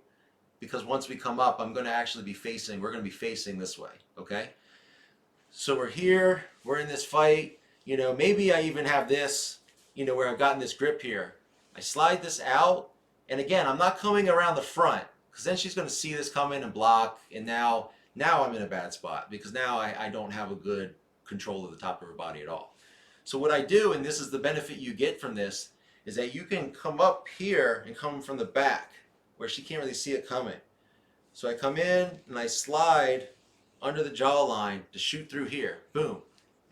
because once we come up, we're going to be facing this way, okay? So we're here, we're in this fight, you know, maybe I even have this, you know, where I've gotten this grip here. I slide this out, and again, I'm not coming around the front, because then she's going to see this come in and block, and now I'm in a bad spot, because now I don't have a good control of the top of her body at all. So what I do, and this is the benefit you get from this, is that you can come up here and come from the back, where she can't really see it coming. So I come in, and I slide under the jawline to shoot through here, boom,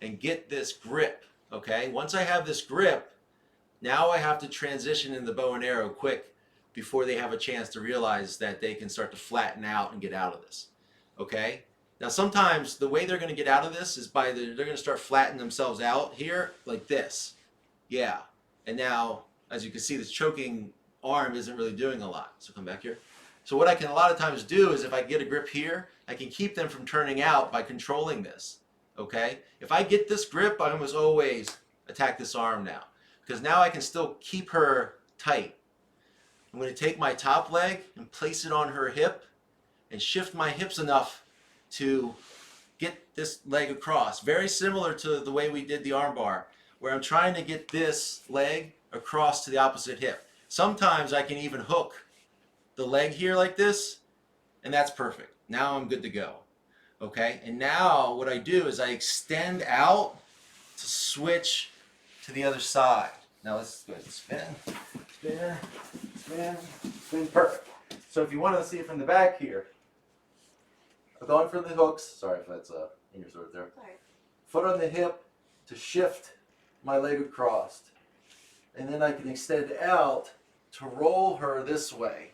and get this grip, okay? Once I have this grip, now I have to transition in the bow and arrow quick before they have a chance to realize that they can start to flatten out and get out of this, okay? Now sometimes the way they're going to get out of this is they're going to start flattening themselves out here like this. Yeah. And now, as you can see, this choking arm isn't really doing a lot. So come back here. So what I can a lot of times do is if I get a grip here, I can keep them from turning out by controlling this, okay? If I get this grip, I almost always attack this arm now, because now I can still keep her tight. I'm going to take my top leg and place it on her hip and shift my hips enough to get this leg across. Very similar to the way we did the arm bar, where I'm trying to get this leg across to the opposite hip. Sometimes I can even hook the leg here like this, and that's perfect. Now I'm good to go. Okay, and now what I do is I extend out to switch to the other side. Now let's go ahead and spin, spin, spin, spin, perfect. So if you want to see it from the back here, I'm going for the hooks. Sorry if that's in your throat there. Sorry. Foot on the hip to shift my leg across. And then I can extend out to roll her this way.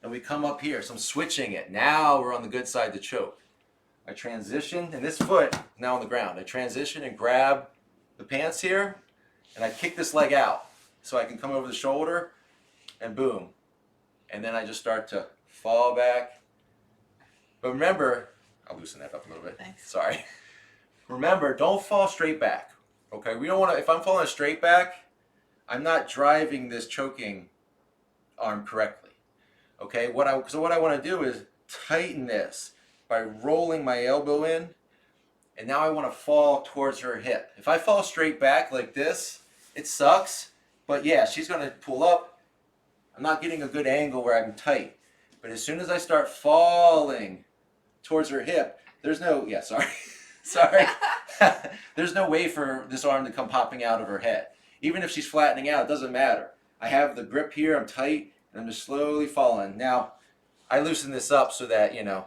And we come up here. So I'm switching it. Now we're on the good side to choke. I transition, and this foot is now on the ground. I transition and grab the pants here, and I kick this leg out. So I can come over the shoulder, and boom. And then I just start to fall back. But remember, I'll loosen that up a little bit. Thanks. Sorry. Remember, don't fall straight back. Okay, we don't want to, if I'm falling straight back, I'm not driving this choking arm correctly. Okay, so what I want to do is tighten this by rolling my elbow in, and now I want to fall towards her hip. If I fall straight back like this, it sucks, but yeah, she's going to pull up. I'm not getting a good angle where I'm tight. But as soon as I start falling towards her hip, there's no, sorry. There's no way for this arm to come popping out of her head. Even if she's flattening out, it doesn't matter. I have the grip here, I'm tight, and I'm just slowly falling. Now, I loosen this up so that, you know,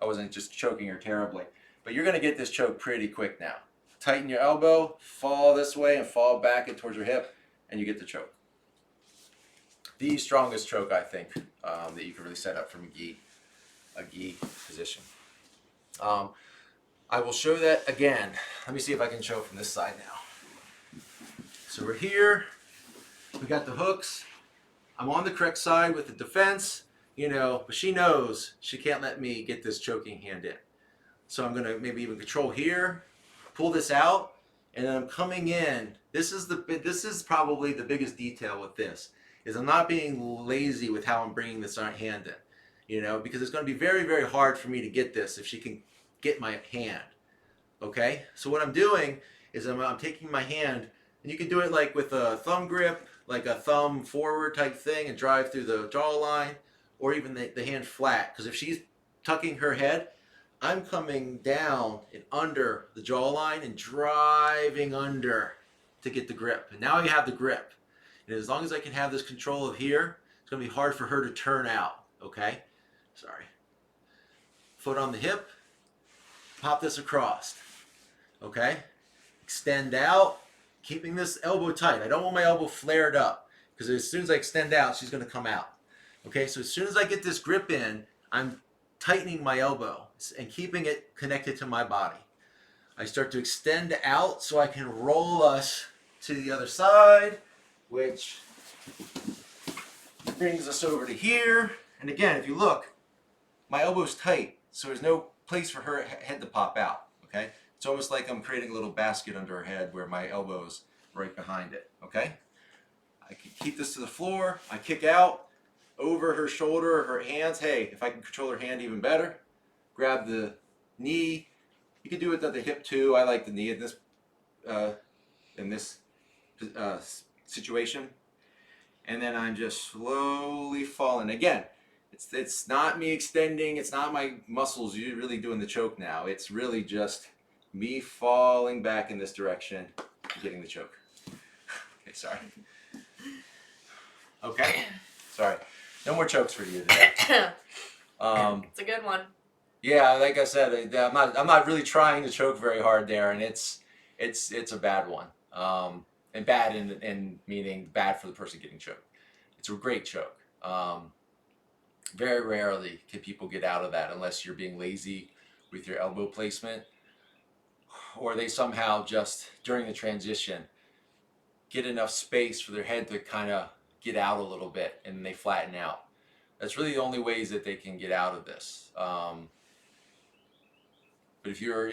I wasn't just choking her terribly. But you're going to get this choke pretty quick now. Tighten your elbow, fall this way, and fall back and towards your hip, and you get the choke. The strongest choke, I think, that you can really set up from a gi position. I will show that again. Let me see if I can show it from this side now. So we're here. We got the hooks. I'm on the correct side with the defense, you know, but she knows she can't let me get this choking hand in. So I'm going to maybe even control here, pull this out, and then I'm coming in. This is probably the biggest detail with this, is I'm not being lazy with how I'm bringing this hand in, you know, because it's going to be very, very hard for me to get this if she can get my hand, okay? So what I'm doing is I'm taking my hand And you can do it like with a thumb grip, like a thumb forward type thing and drive through the jawline, or even the hand flat. Because if she's tucking her head, I'm coming down and under the jawline and driving under to get the grip. And now I have the grip. And as long as I can have this control of here, it's going to be hard for her to turn out. Okay? Sorry. Foot on the hip. Pop this across. Okay? Extend out. Keeping this elbow tight. I don't want my elbow flared up. Because as soon as I extend out, she's going to come out. Okay? So as soon as I get this grip in, I'm tightening my elbow and keeping it connected to my body. I start to extend out so I can roll us to the other side, which brings us over to here. And again, if you look, my elbow's tight, so there's no place for her head to pop out. Okay? It's almost like I'm creating a little basket under her head where my elbow's right behind it. Okay? I can keep this to the floor. I kick out over her shoulder, her hands. Hey, if I can control her hand even better, grab the knee. You can do it at the hip too. I like the knee in this situation. And then I'm just slowly falling. Again, it's not me extending. It's not my muscles really doing the choke now. It's really just me falling back in this direction and getting the choke. Okay, sorry. Okay, sorry. No more chokes for you today. It's a good one. Yeah, like I said, I'm not really trying to choke very hard there, and it's a bad one. And bad in meaning bad for the person getting choked. It's a great choke. Very rarely can people get out of that unless you're being lazy with your elbow placement, or they somehow just during the transition get enough space for their head to kind of get out a little bit and they flatten out. That's really the only ways that they can get out of this. But if you're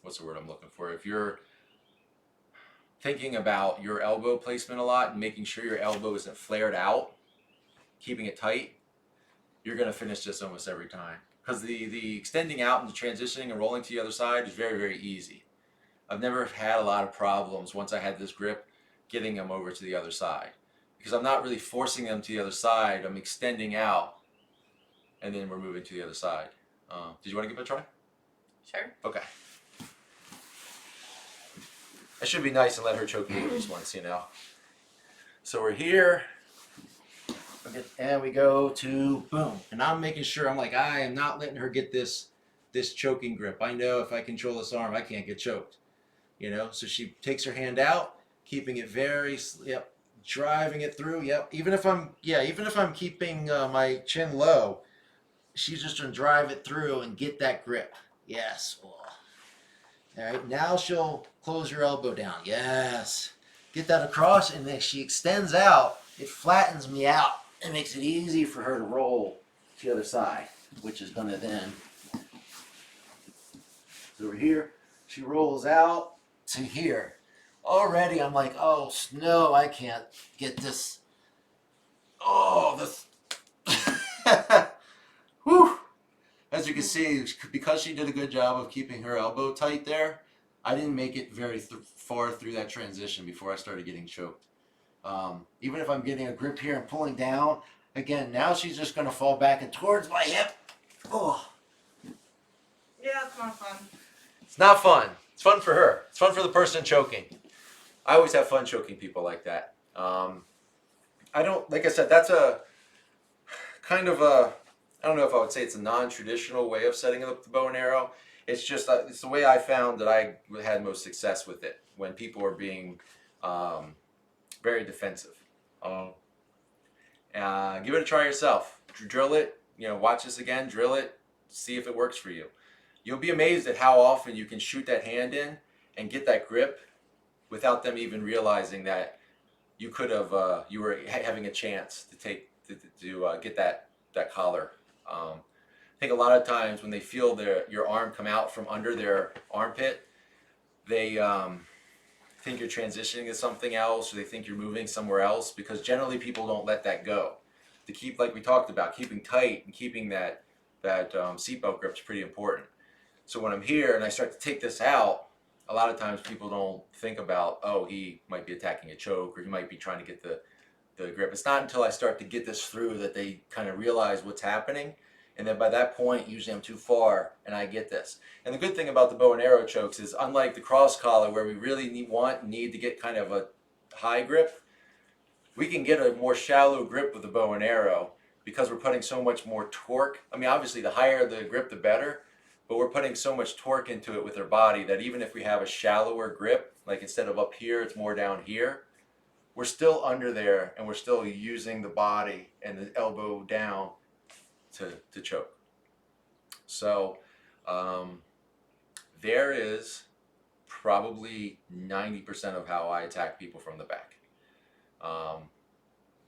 what's the word I'm looking for? If you're thinking about your elbow placement a lot and making sure your elbow isn't flared out, keeping it tight, you're going to finish this almost every time. Because the extending out and the transitioning and rolling to the other side is very, very easy. I've never had a lot of problems once I had this grip getting them over to the other side. Because I'm not really forcing them to the other side. I'm extending out and then we're moving to the other side. Did you want to give it a try? Sure. Okay. I should be nice and let her choke me just once, you know. So we're here. And we go to boom. And I'm making sure, I'm like, I am not letting her get this choking grip. I know if I control this arm, I can't get choked. You know, so she takes her hand out, keeping it very, yep, driving it through, yep. Even if I'm keeping my chin low, she's just gonna drive it through and get that grip. Yes. Oh. All right, now she'll close your elbow down. Yes. Get that across, and then she extends out. It flattens me out. It makes it easy for her to roll to the other side, which is gonna then. So over here, she rolls out to here. Already I'm like, oh no, I can't get this. Oh, this. Whew. As you can see, because she did a good job of keeping her elbow tight there, I didn't make it very far through that transition before I started getting choked. Even if I'm getting a grip here and pulling down, again, now she's just going to fall back and towards my hip. Oh. Yeah, it's not fun. It's not fun. It's fun for her. It's fun for the person choking. I always have fun choking people like that. I don't, like I said, that's a kind of a, I don't know if I would say it's a non-traditional way of setting up the bow and arrow. It's just, it's the way I found that I had most success with it when people are being very defensive. Give it a try yourself. Drill it, you know, watch this again, drill it, see if it works for you. You'll be amazed at how often you can shoot that hand in and get that grip without them even realizing that you could have, you were having a chance to get that collar. I think a lot of times when they feel your arm come out from under their armpit, they think you're transitioning to something else, or they think you're moving somewhere else, because generally people don't let that go. To keep, like we talked about, keeping tight and keeping that seatbelt grip is pretty important. So when I'm here and I start to take this out, a lot of times people don't think about, oh, he might be attacking a choke or he might be trying to get the grip. It's not until I start to get this through that they kind of realize what's happening. And then by that point, usually I'm too far and I get this. And the good thing about the bow and arrow chokes is, unlike the cross collar where we really need to get kind of a high grip, we can get a more shallow grip with the bow and arrow because we're putting so much more torque. I mean, obviously the higher the grip, the better, but we're putting so much torque into it with our body that even if we have a shallower grip, like instead of up here, it's more down here, we're still under there and we're still using the body and the elbow down to choke. So there is probably 90% of how I attack people from the back.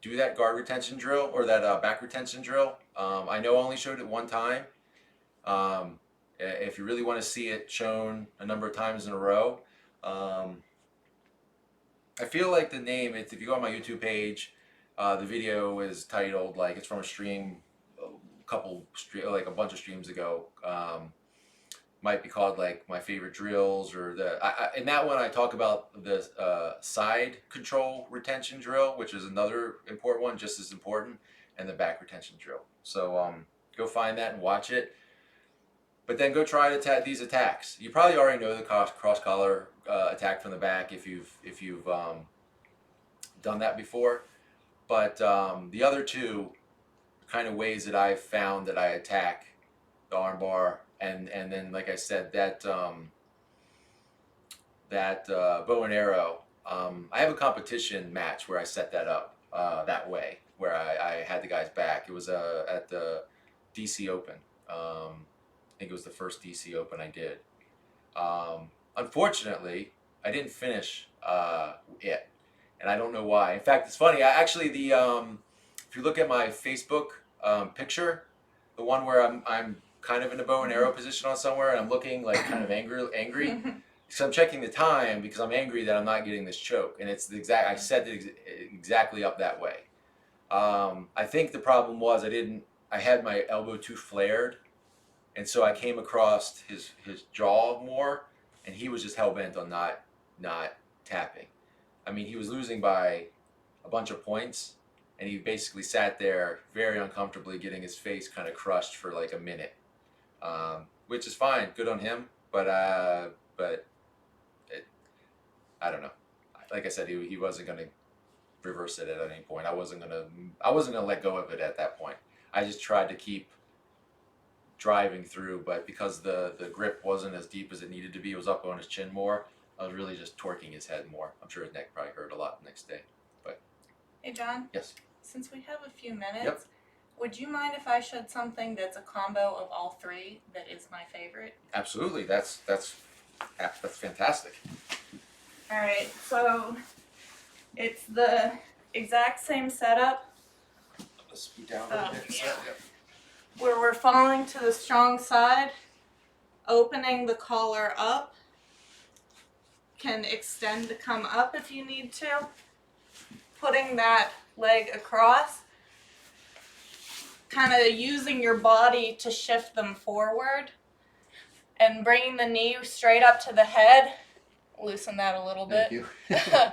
Do that guard retention drill or that back retention drill. I know I only showed it one time. If you really want to see it shown a number of times in a row, I feel like the name, if you go on my YouTube page, the video is titled, like, it's from a stream, like a bunch of streams ago. Might be called like my favorite drills, or in that one I talk about the side control retention drill, which is another important one, just as important, and the back retention drill. So go find that and watch it. But then go try these attacks. You probably already know the cross collar attack from the back if you've done that before. But the other two kind of ways that I've found that I attack the armbar, and then, like I said, that bow and arrow. I have a competition match where I set that up that way, where I had the guy's back. It was at the DC Open. I think it was the first DC Open I did. Unfortunately, I didn't finish it, and I don't know why. In fact, it's funny. If you look at my Facebook picture, the one where I'm kind of in a bow and arrow position on somewhere, and I'm looking like kind of angry. So I'm checking the time because I'm angry that I'm not getting this choke, and it's the exact. I set it exactly up that way. I think the problem was I had my elbow too flared, and so I came across his jaw more, and he was just hell bent on not tapping. I mean, he was losing by a bunch of points, and he basically sat there very uncomfortably, getting his face kind of crushed for like a minute, which is fine, good on him. But I don't know. Like I said, he wasn't going to reverse it at any point. I wasn't gonna let go of it at that point. I just tried to keep driving through, but because the grip wasn't as deep as it needed to be, it was up on his chin more. I was really just torquing his head more. I'm sure his neck probably hurt a lot the next day. But Hey John, yes, since we have a few minutes, Yep. would you mind if I showed something that's a combo of all three that is my favorite? absolutely. That's fantastic. Alright, so it's the exact same setup Let's scoot down a little bit. yeah. where we're falling to the strong side, opening the collar up, can extend to come up if you need to, putting that leg across, kind of using your body to shift them forward, and bringing the knee straight up to the head, loosen that a little bit, Thank you.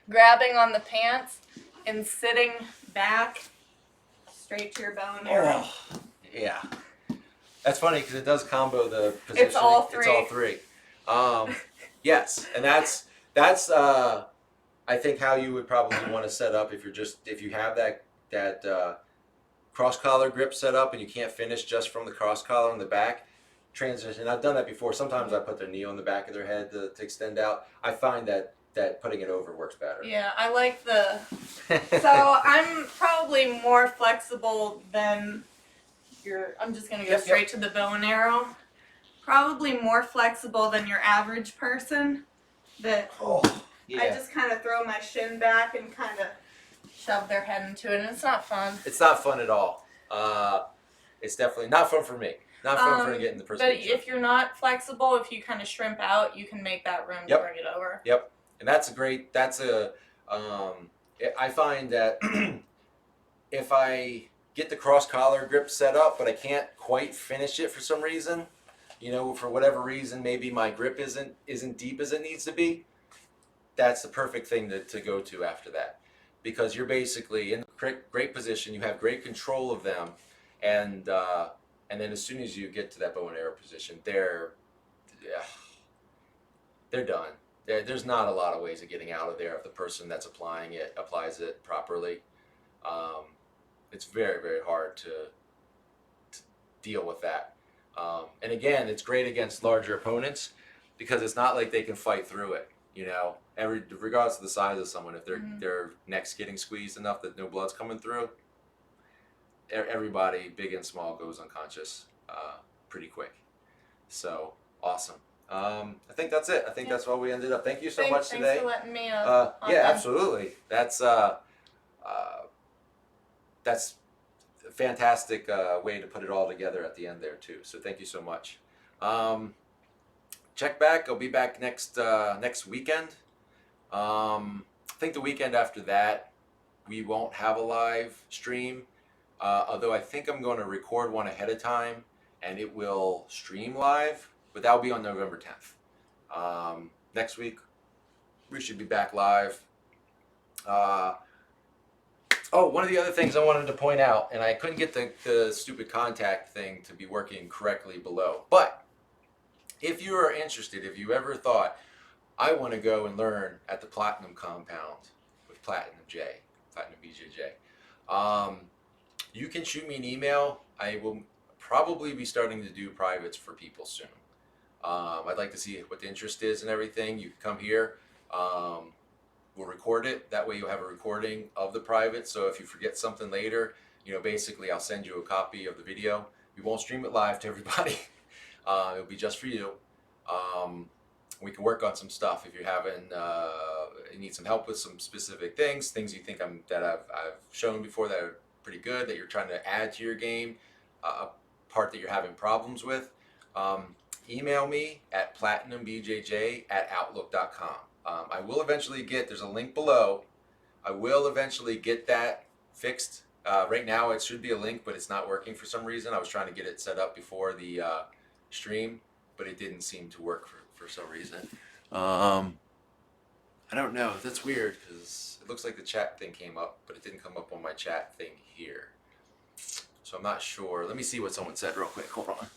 grabbing on the pants, and sitting back straight to your bow and arrow. Oh, yeah. That's funny because it does combo the positioning. It's all three. It's all three. Yes, and that's I think how you would probably want to set up if you have that cross collar grip set up and you can't finish just from the cross collar on the back. Transition. I've done that before. Sometimes I put their knee on the back of their head to extend out. I find that putting it over works better. Yeah, I like the. So I'm probably more flexible than your. I'm just gonna go Yep, straight to the bow and arrow. Probably more flexible than your average person. That Oh, yeah. I just kind of throw my shin back and kind of shove their head into it, and it's not fun. It's not fun at all. It's definitely not fun for me. Not fun for getting the person. But if you're not flexible, if you kind of shrimp out, you can make that room to bring it over. Yep. And I find that if I get the cross collar grip set up, but I can't quite finish it for some reason, you know, for whatever reason, maybe my grip isn't deep as it needs to be, that's the perfect thing to go to after that, because you're basically in a great position, you have great control of them, and then as soon as you get to that bow and arrow position, they're done. There's not a lot of ways of getting out of there if the person that's applying it applies it properly. It's very, very hard to deal with that. And again, it's great against larger opponents because it's not like they can fight through it. You know, regardless of the size of someone, if their neck's getting squeezed enough that no blood's coming through, everybody, big and small, goes unconscious pretty quick. So awesome. I think that's it. I think that's what we ended up. Thank you so much today. Thanks for letting me yeah, absolutely. That's a fantastic way to put it all together at the end there too. So thank you so much. Check back. I'll be back next weekend. I think the weekend after that we won't have a live stream. Although I think I'm going to record one ahead of time and it will stream live, but that'll be on November 10th. Next week we should be back live. One of the other things I wanted to point out, and I couldn't get the stupid contact thing to be working correctly below, but if you are interested, if you ever thought, I want to go and learn at the Platinum compound with PlatinumBJJ, you can shoot me an email. I will probably be starting to do privates for people soon. I'd like to see what the interest is and everything. You can come here. We'll record it. That way you'll have a recording of the private. So if you forget something later, you know, basically I'll send you a copy of the video. We won't stream it live to everybody. It'll be just for you. We can work on some stuff if you're you need some help with some specific things you think that I've shown before that are pretty good, that you're trying to add to your game, a part that you're having problems with. Email me at PlatinumBJJ@outlook.com. I will eventually there's a link below. I will eventually get that fixed. Right now it should be a link, but it's not working for some reason. I was trying to get it set up before the stream, but it didn't seem to work for some reason. I don't know. That's weird because it looks like the chat thing came up, but it didn't come up on my chat thing here. So I'm not sure. Let me see what someone said real quick. Hold on.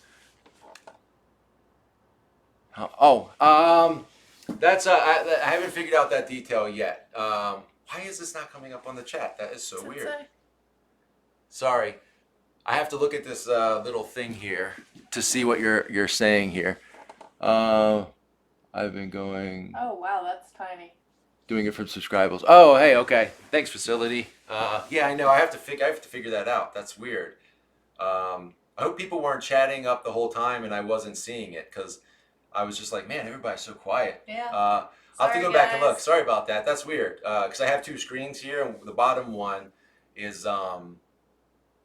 That's I haven't figured out that detail yet. Why is this not coming up on the chat? That is so weird. Sorry, I have to look at this little thing here to see what you're saying here. I've been going. Oh wow, that's tiny. Doing it from subscribers. Oh hey, okay. Thanks, facility. Yeah, I know. I have to figure that out. That's weird. I hope people weren't chatting up the whole time and I wasn't seeing it because I was just like, man, everybody's so quiet. Yeah. I'll have to go back and look. Sorry about that. That's weird. Because I have two screens here, and the bottom one is where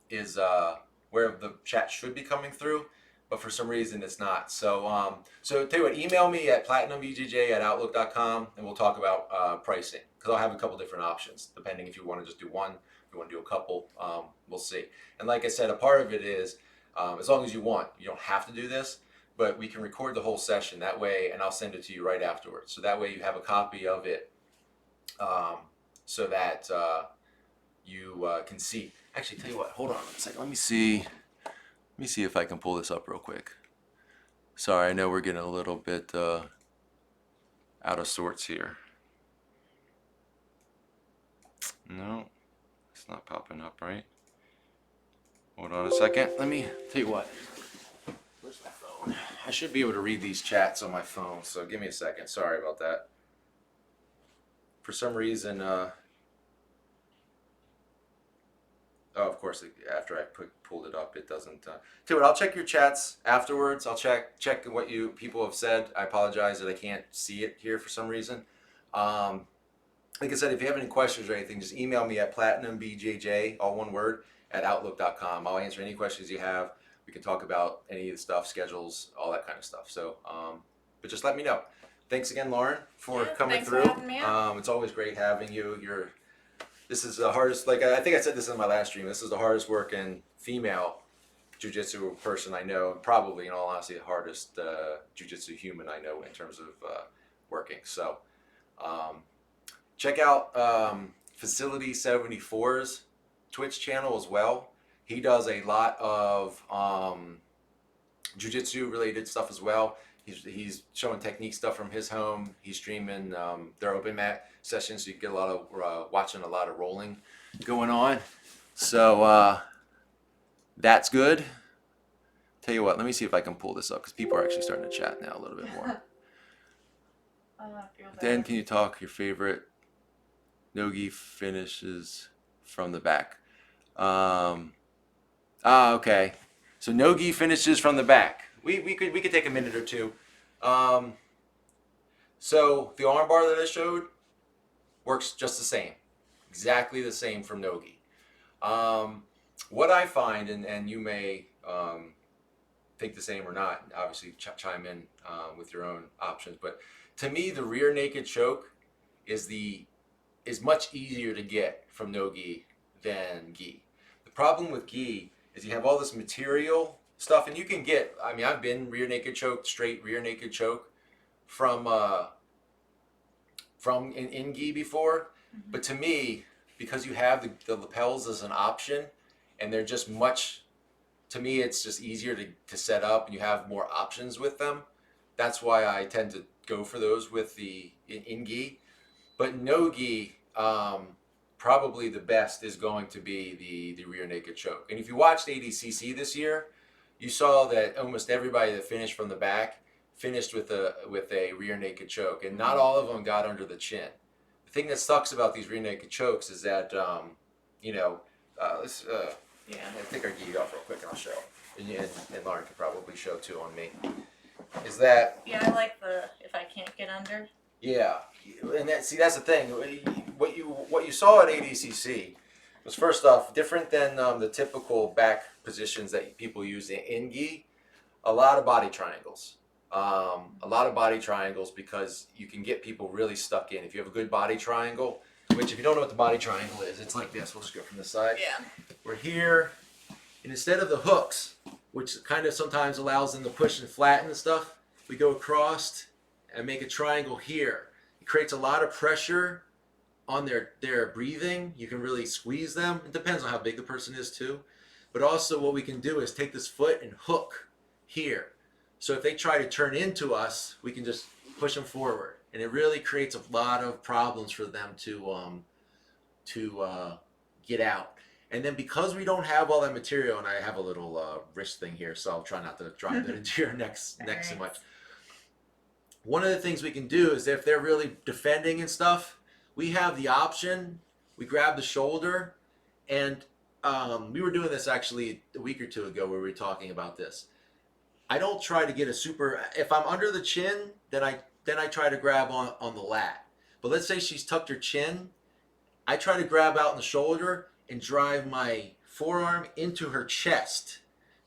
the chat should be coming through, but for some reason it's not. So so tell you what, email me at PlatinumBJJ@outlook.com, and we'll talk about pricing, because I'll have a couple different options depending if you want to just do one, if you want to do a couple. We'll see. And like I said, a part of it is as long as you want, you don't have to do this. But we can record the whole session that way, and I'll send it to you right afterwards. So that way you have a copy of it, so that you can see. Actually, tell you what. Hold on a second. Let me see if I can pull this up real quick. Sorry, I know we're getting a little bit out of sorts here. No, it's not popping up, right? Hold on a second. Let me tell you what. Where's my phone? I should be able to read these chats on my phone, so give me a second. Sorry about that. For some reason, oh, of course, after I pulled it up, it doesn't. Tell you what, I'll check your chats afterwards. I'll check what people have said. I apologize that I can't see it here for some reason. Like I said, if you have any questions or anything, just email me at PlatinumBJJ, all one word, at outlook.com. I'll answer any questions you have. We can talk about any of the stuff, schedules, all that kind of stuff. So, but just let me know. Thanks again, Lauren, for coming through. For having me out. It's always great having you. This is the hardest, like I think I said this in my last stream, this is the hardest working female jiu-jitsu person I know, and probably, in all honesty, the hardest jiu-jitsu human I know in terms of working. So check out Facility 74's Twitch channel as well. He does a lot of jiu-jitsu related stuff as well. He's showing technique stuff from his home. He's streaming their open mat sessions, so you get a lot of watching a lot of rolling going on. So that's good. Tell you what, let me see if I can pull this up because people are actually starting to chat now a little bit more. Dan, can you talk your favorite no-gi finishes from the back? Okay. So no-gi finishes from the back. We could take a minute or two. So the armbar that I showed works just the same, exactly the same from no-gi. What I find, and you may think the same or not, obviously chime in with your own options, but to me the rear naked choke is much easier to get from no-gi than gi. The problem with gi is you have all this material stuff, and you can get, I mean, I've been rear naked choke, straight rear naked choke from in gi before, but to me, because you have the lapels as an option, and they're just much, to me, it's just easier to set up, and you have more options with them. That's why I tend to go for those with the in gi. But no gi, probably the best is going to be the rear naked choke. And if you watched ADCC this year, you saw that almost everybody that finished from the back finished with a rear naked choke, and not all of them got under the chin. The thing that sucks about these rear naked chokes is that let's take our gi off real quick and I'll show. And Lauren could probably show too on me. Is that I like the if I can't get under. Yeah, and that's the thing. What you saw at ADCC was, first off, different than the typical back positions that people use in gi. A lot of body triangles. Because you can get people really stuck in. If you have a good body triangle, which if you don't know what the body triangle is, it's like this. We'll just go from this side. Yeah. We're here, and instead of the hooks, which kind of sometimes allows them to push and flatten and stuff, we go across and make a triangle here. It creates a lot of pressure on their breathing. You can really squeeze them. It depends on how big the person is too. But also what we can do is take this foot and hook here. So if they try to turn into us, we can just push them forward. And it really creates a lot of problems for them to get out. And then because we don't have all that material, and I have a little wrist thing here, so I'll try not to drive it into your neck so much. One of the things we can do is if they're really defending and stuff, we have the option, we grab the shoulder, and we were doing this actually a week or two ago where we were talking about this. I don't try to get a super, if I'm under the chin, then I try to grab on the lat. But let's say she's tucked her chin, I try to grab out in the shoulder and drive my forearm into her chest,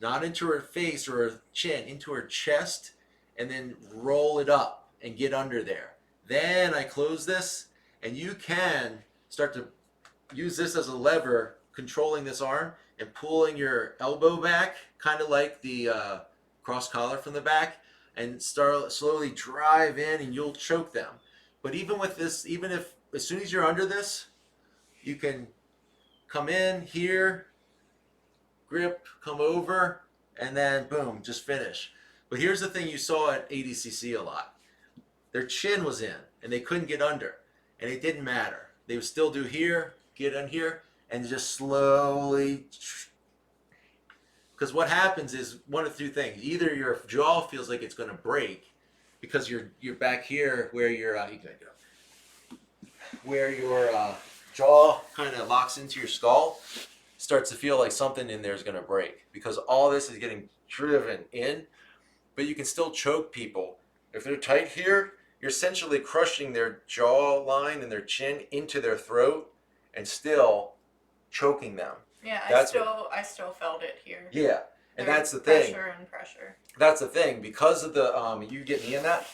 not into her face or her chin, into her chest, and then roll it up and get under there. Then I close this, and you can start to use this as a lever, controlling this arm and pulling your elbow back, kind of like the cross collar from the back, and start slowly drive in, and you'll choke them. But even with this, even if as soon as you're under this, you can come in here, grip, come over, and then boom, just finish. But here's the thing you saw at ADCC a lot. Their chin was in, and they couldn't get under. And it didn't matter. They would still do here, get in here, and just slowly. Because what happens is one of two things. Either your jaw feels like it's going to break, because you're back here where your jaw kind of locks into your skull, starts to feel like something in there is going to break, because all this is getting driven in. But you can still choke people. If they're tight here, you're essentially crushing their jaw line and their chin into their throat and still choking them. Yeah, I still felt it here. Yeah, and that's the thing. Pressure. That's the thing. Because of the, you get me in that?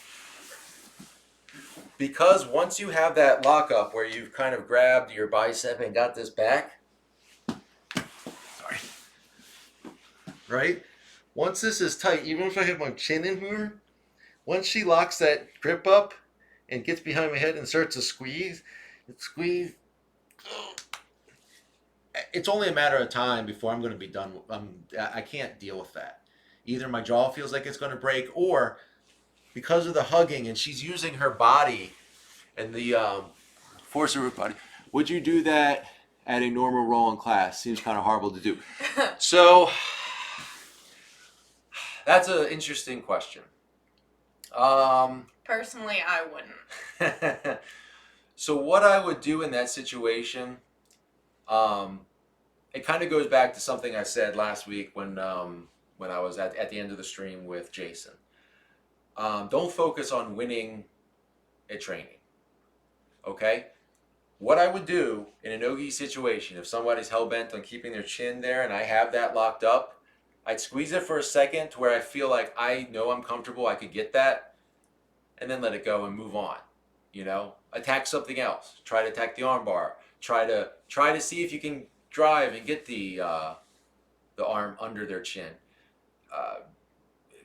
Because once you have that lockup where you've kind of grabbed your bicep and got this back, sorry, right? Once this is tight, even if I have my chin in here, once she locks that grip up and gets behind my head and starts to squeeze, it's only a matter of time before I'm going to be done. I can't deal with that. Either my jaw feels like it's going to break, or because of the hugging and she's using her body and the force of her body. Would you do that at a normal roll in class? Seems kind of horrible to do. So that's an interesting question. Personally, I wouldn't. So what I would do in that situation, it kind of goes back to something I said last week when I was at the end of the stream with Jason. Don't focus on winning at training. Okay? What I would do in a no-gi situation, if somebody's hell-bent on keeping their chin there and I have that locked up, I'd squeeze it for a second to where I feel like I know I'm comfortable, I could get that, and then let it go and move on. You know, attack something else. Try to attack the arm bar. Try to see if you can drive and get the arm under their chin.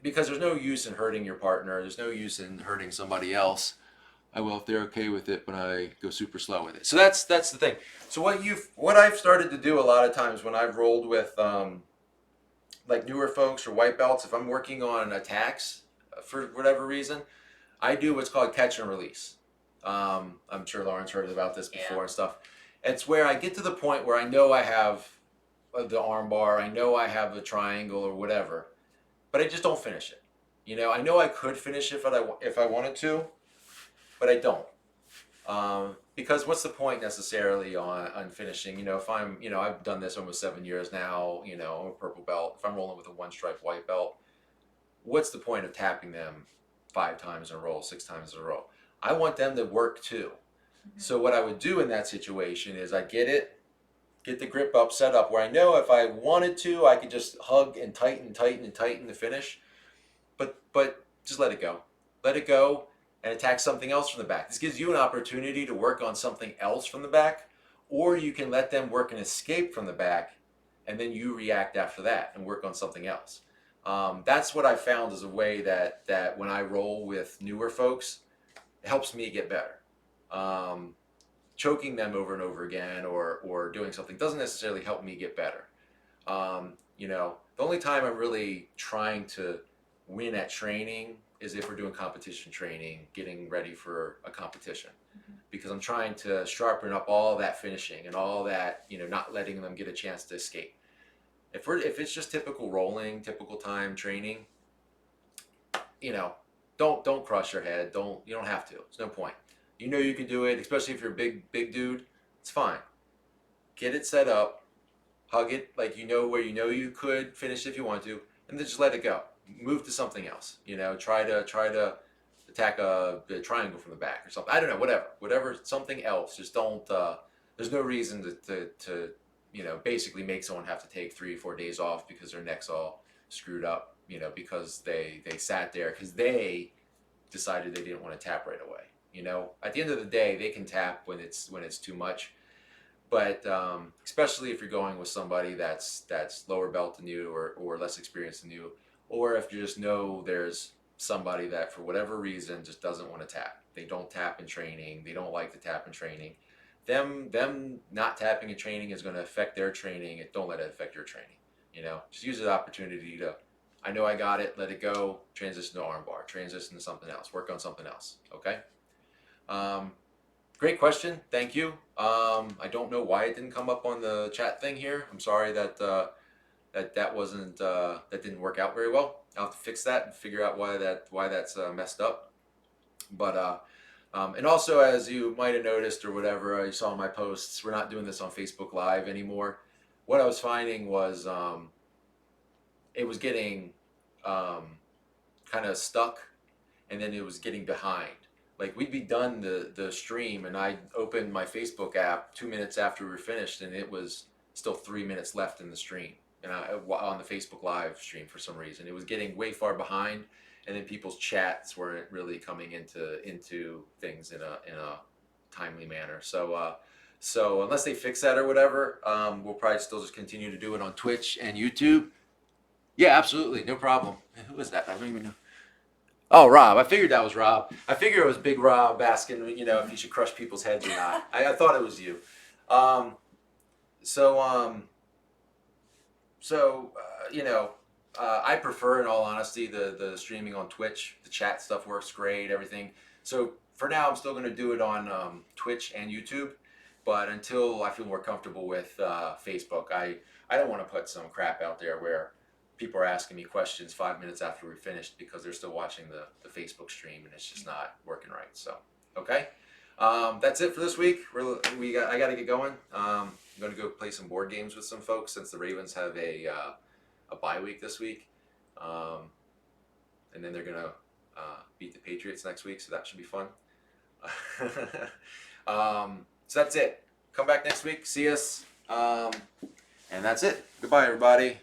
Because there's no use in hurting your partner. There's no use in hurting somebody else. I will if they're okay with it, but I go super slow with it. So that's the thing. So what I've started to do a lot of times when I've rolled with like newer folks or white belts, if I'm working on attacks for whatever reason, I do what's called catch and release. I'm sure Lauren's heard about this before and stuff. It's where I get to the point where I know I have the arm bar, I know I have a triangle or whatever, but I just don't finish it. You know I could finish it if I wanted to, but I don't. Because what's the point necessarily on finishing? You know, if I'm, I've done this almost 7 years now, I'm a purple belt. If I'm rolling with a one stripe white belt, what's the point of tapping them 5 times in a row, 6 times in a row? I want them to work too. Mm-hmm. So what I would do in that situation is I'd get the grip up, set up where I know if I wanted to, I could just hug and tighten the finish. But just let it go. Let it go and attack something else from the back. This gives you an opportunity to work on something else from the back, or you can let them work an escape from the back, and then you react after that and work on something else. That's what I found as a way that when I roll with newer folks, it helps me get better. Choking them over and over again or doing something doesn't necessarily help me get better. The only time I'm really trying to win at training is if we're doing competition training, getting ready for a competition. Mm-hmm. Because I'm trying to sharpen up all that finishing and all that, not letting them get a chance to escape. If it's just typical rolling, typical time training, don't crush your head. You don't have to. There's no point. You can do it, especially if you're a big dude. It's fine. Get it set up, hug it like where you could finish if you want to, and then just let it go. Move to something else. Try to attack a triangle from the back or something. I don't know, whatever, something else. Just don't. There's no reason to basically make someone have to take 3 or 4 days off because their neck's all screwed up. Because they sat there because they decided they didn't want to tap right away. At the end of the day, they can tap when it's too much. But especially if you're going with somebody that's lower belt than you or less experienced than you, or if you just know there's somebody that for whatever reason just doesn't want to tap. They don't tap in training. They don't like to tap in training. Them not tapping in training is going to affect their training. Don't let it affect your training. Just use the opportunity to, I know I got it, let it go, transition to armbar, transition to something else, work on something else, okay? Great question, thank you. I don't know why it didn't come up on the chat thing here. I'm sorry that that didn't work out very well. I'll have to fix that and figure out why that's messed up. But and also, as you might have noticed or whatever, I saw in my posts, we're not doing this on Facebook Live anymore. What I was finding was it was getting kind of stuck, and then it was getting behind. Like we'd be done the stream, and I'd open my Facebook app 2 minutes after we were finished, and it was still 3 minutes left in the stream. And on the Facebook Live stream, for some reason, it was getting way far behind, and then people's chats weren't really coming into things in a timely manner. So unless they fix that or whatever, we'll probably still just continue to do it on Twitch and YouTube. Yeah, absolutely, no problem. Who was that? I don't even know. Oh, Rob. I figured that was Rob. I figured it was Big Rob asking, if you should crush people's heads or not. I thought it was you. Um, so, um, I prefer, in all honesty, the streaming on Twitch. The chat stuff works great, everything. So for now, I'm still going to do it on Twitch and YouTube. But until I feel more comfortable with Facebook, I don't want to put some crap out there where people are asking me questions 5 minutes after we're finished because they're still watching the Facebook stream and it's just not working right. So, okay. That's it for this week. I got to get going. I'm going to go play some board games with some folks since the Ravens have a bye week this week. And then they're going to beat the Patriots next week, so that should be fun. So that's it. Come back next week. See us. And that's it. Goodbye, everybody.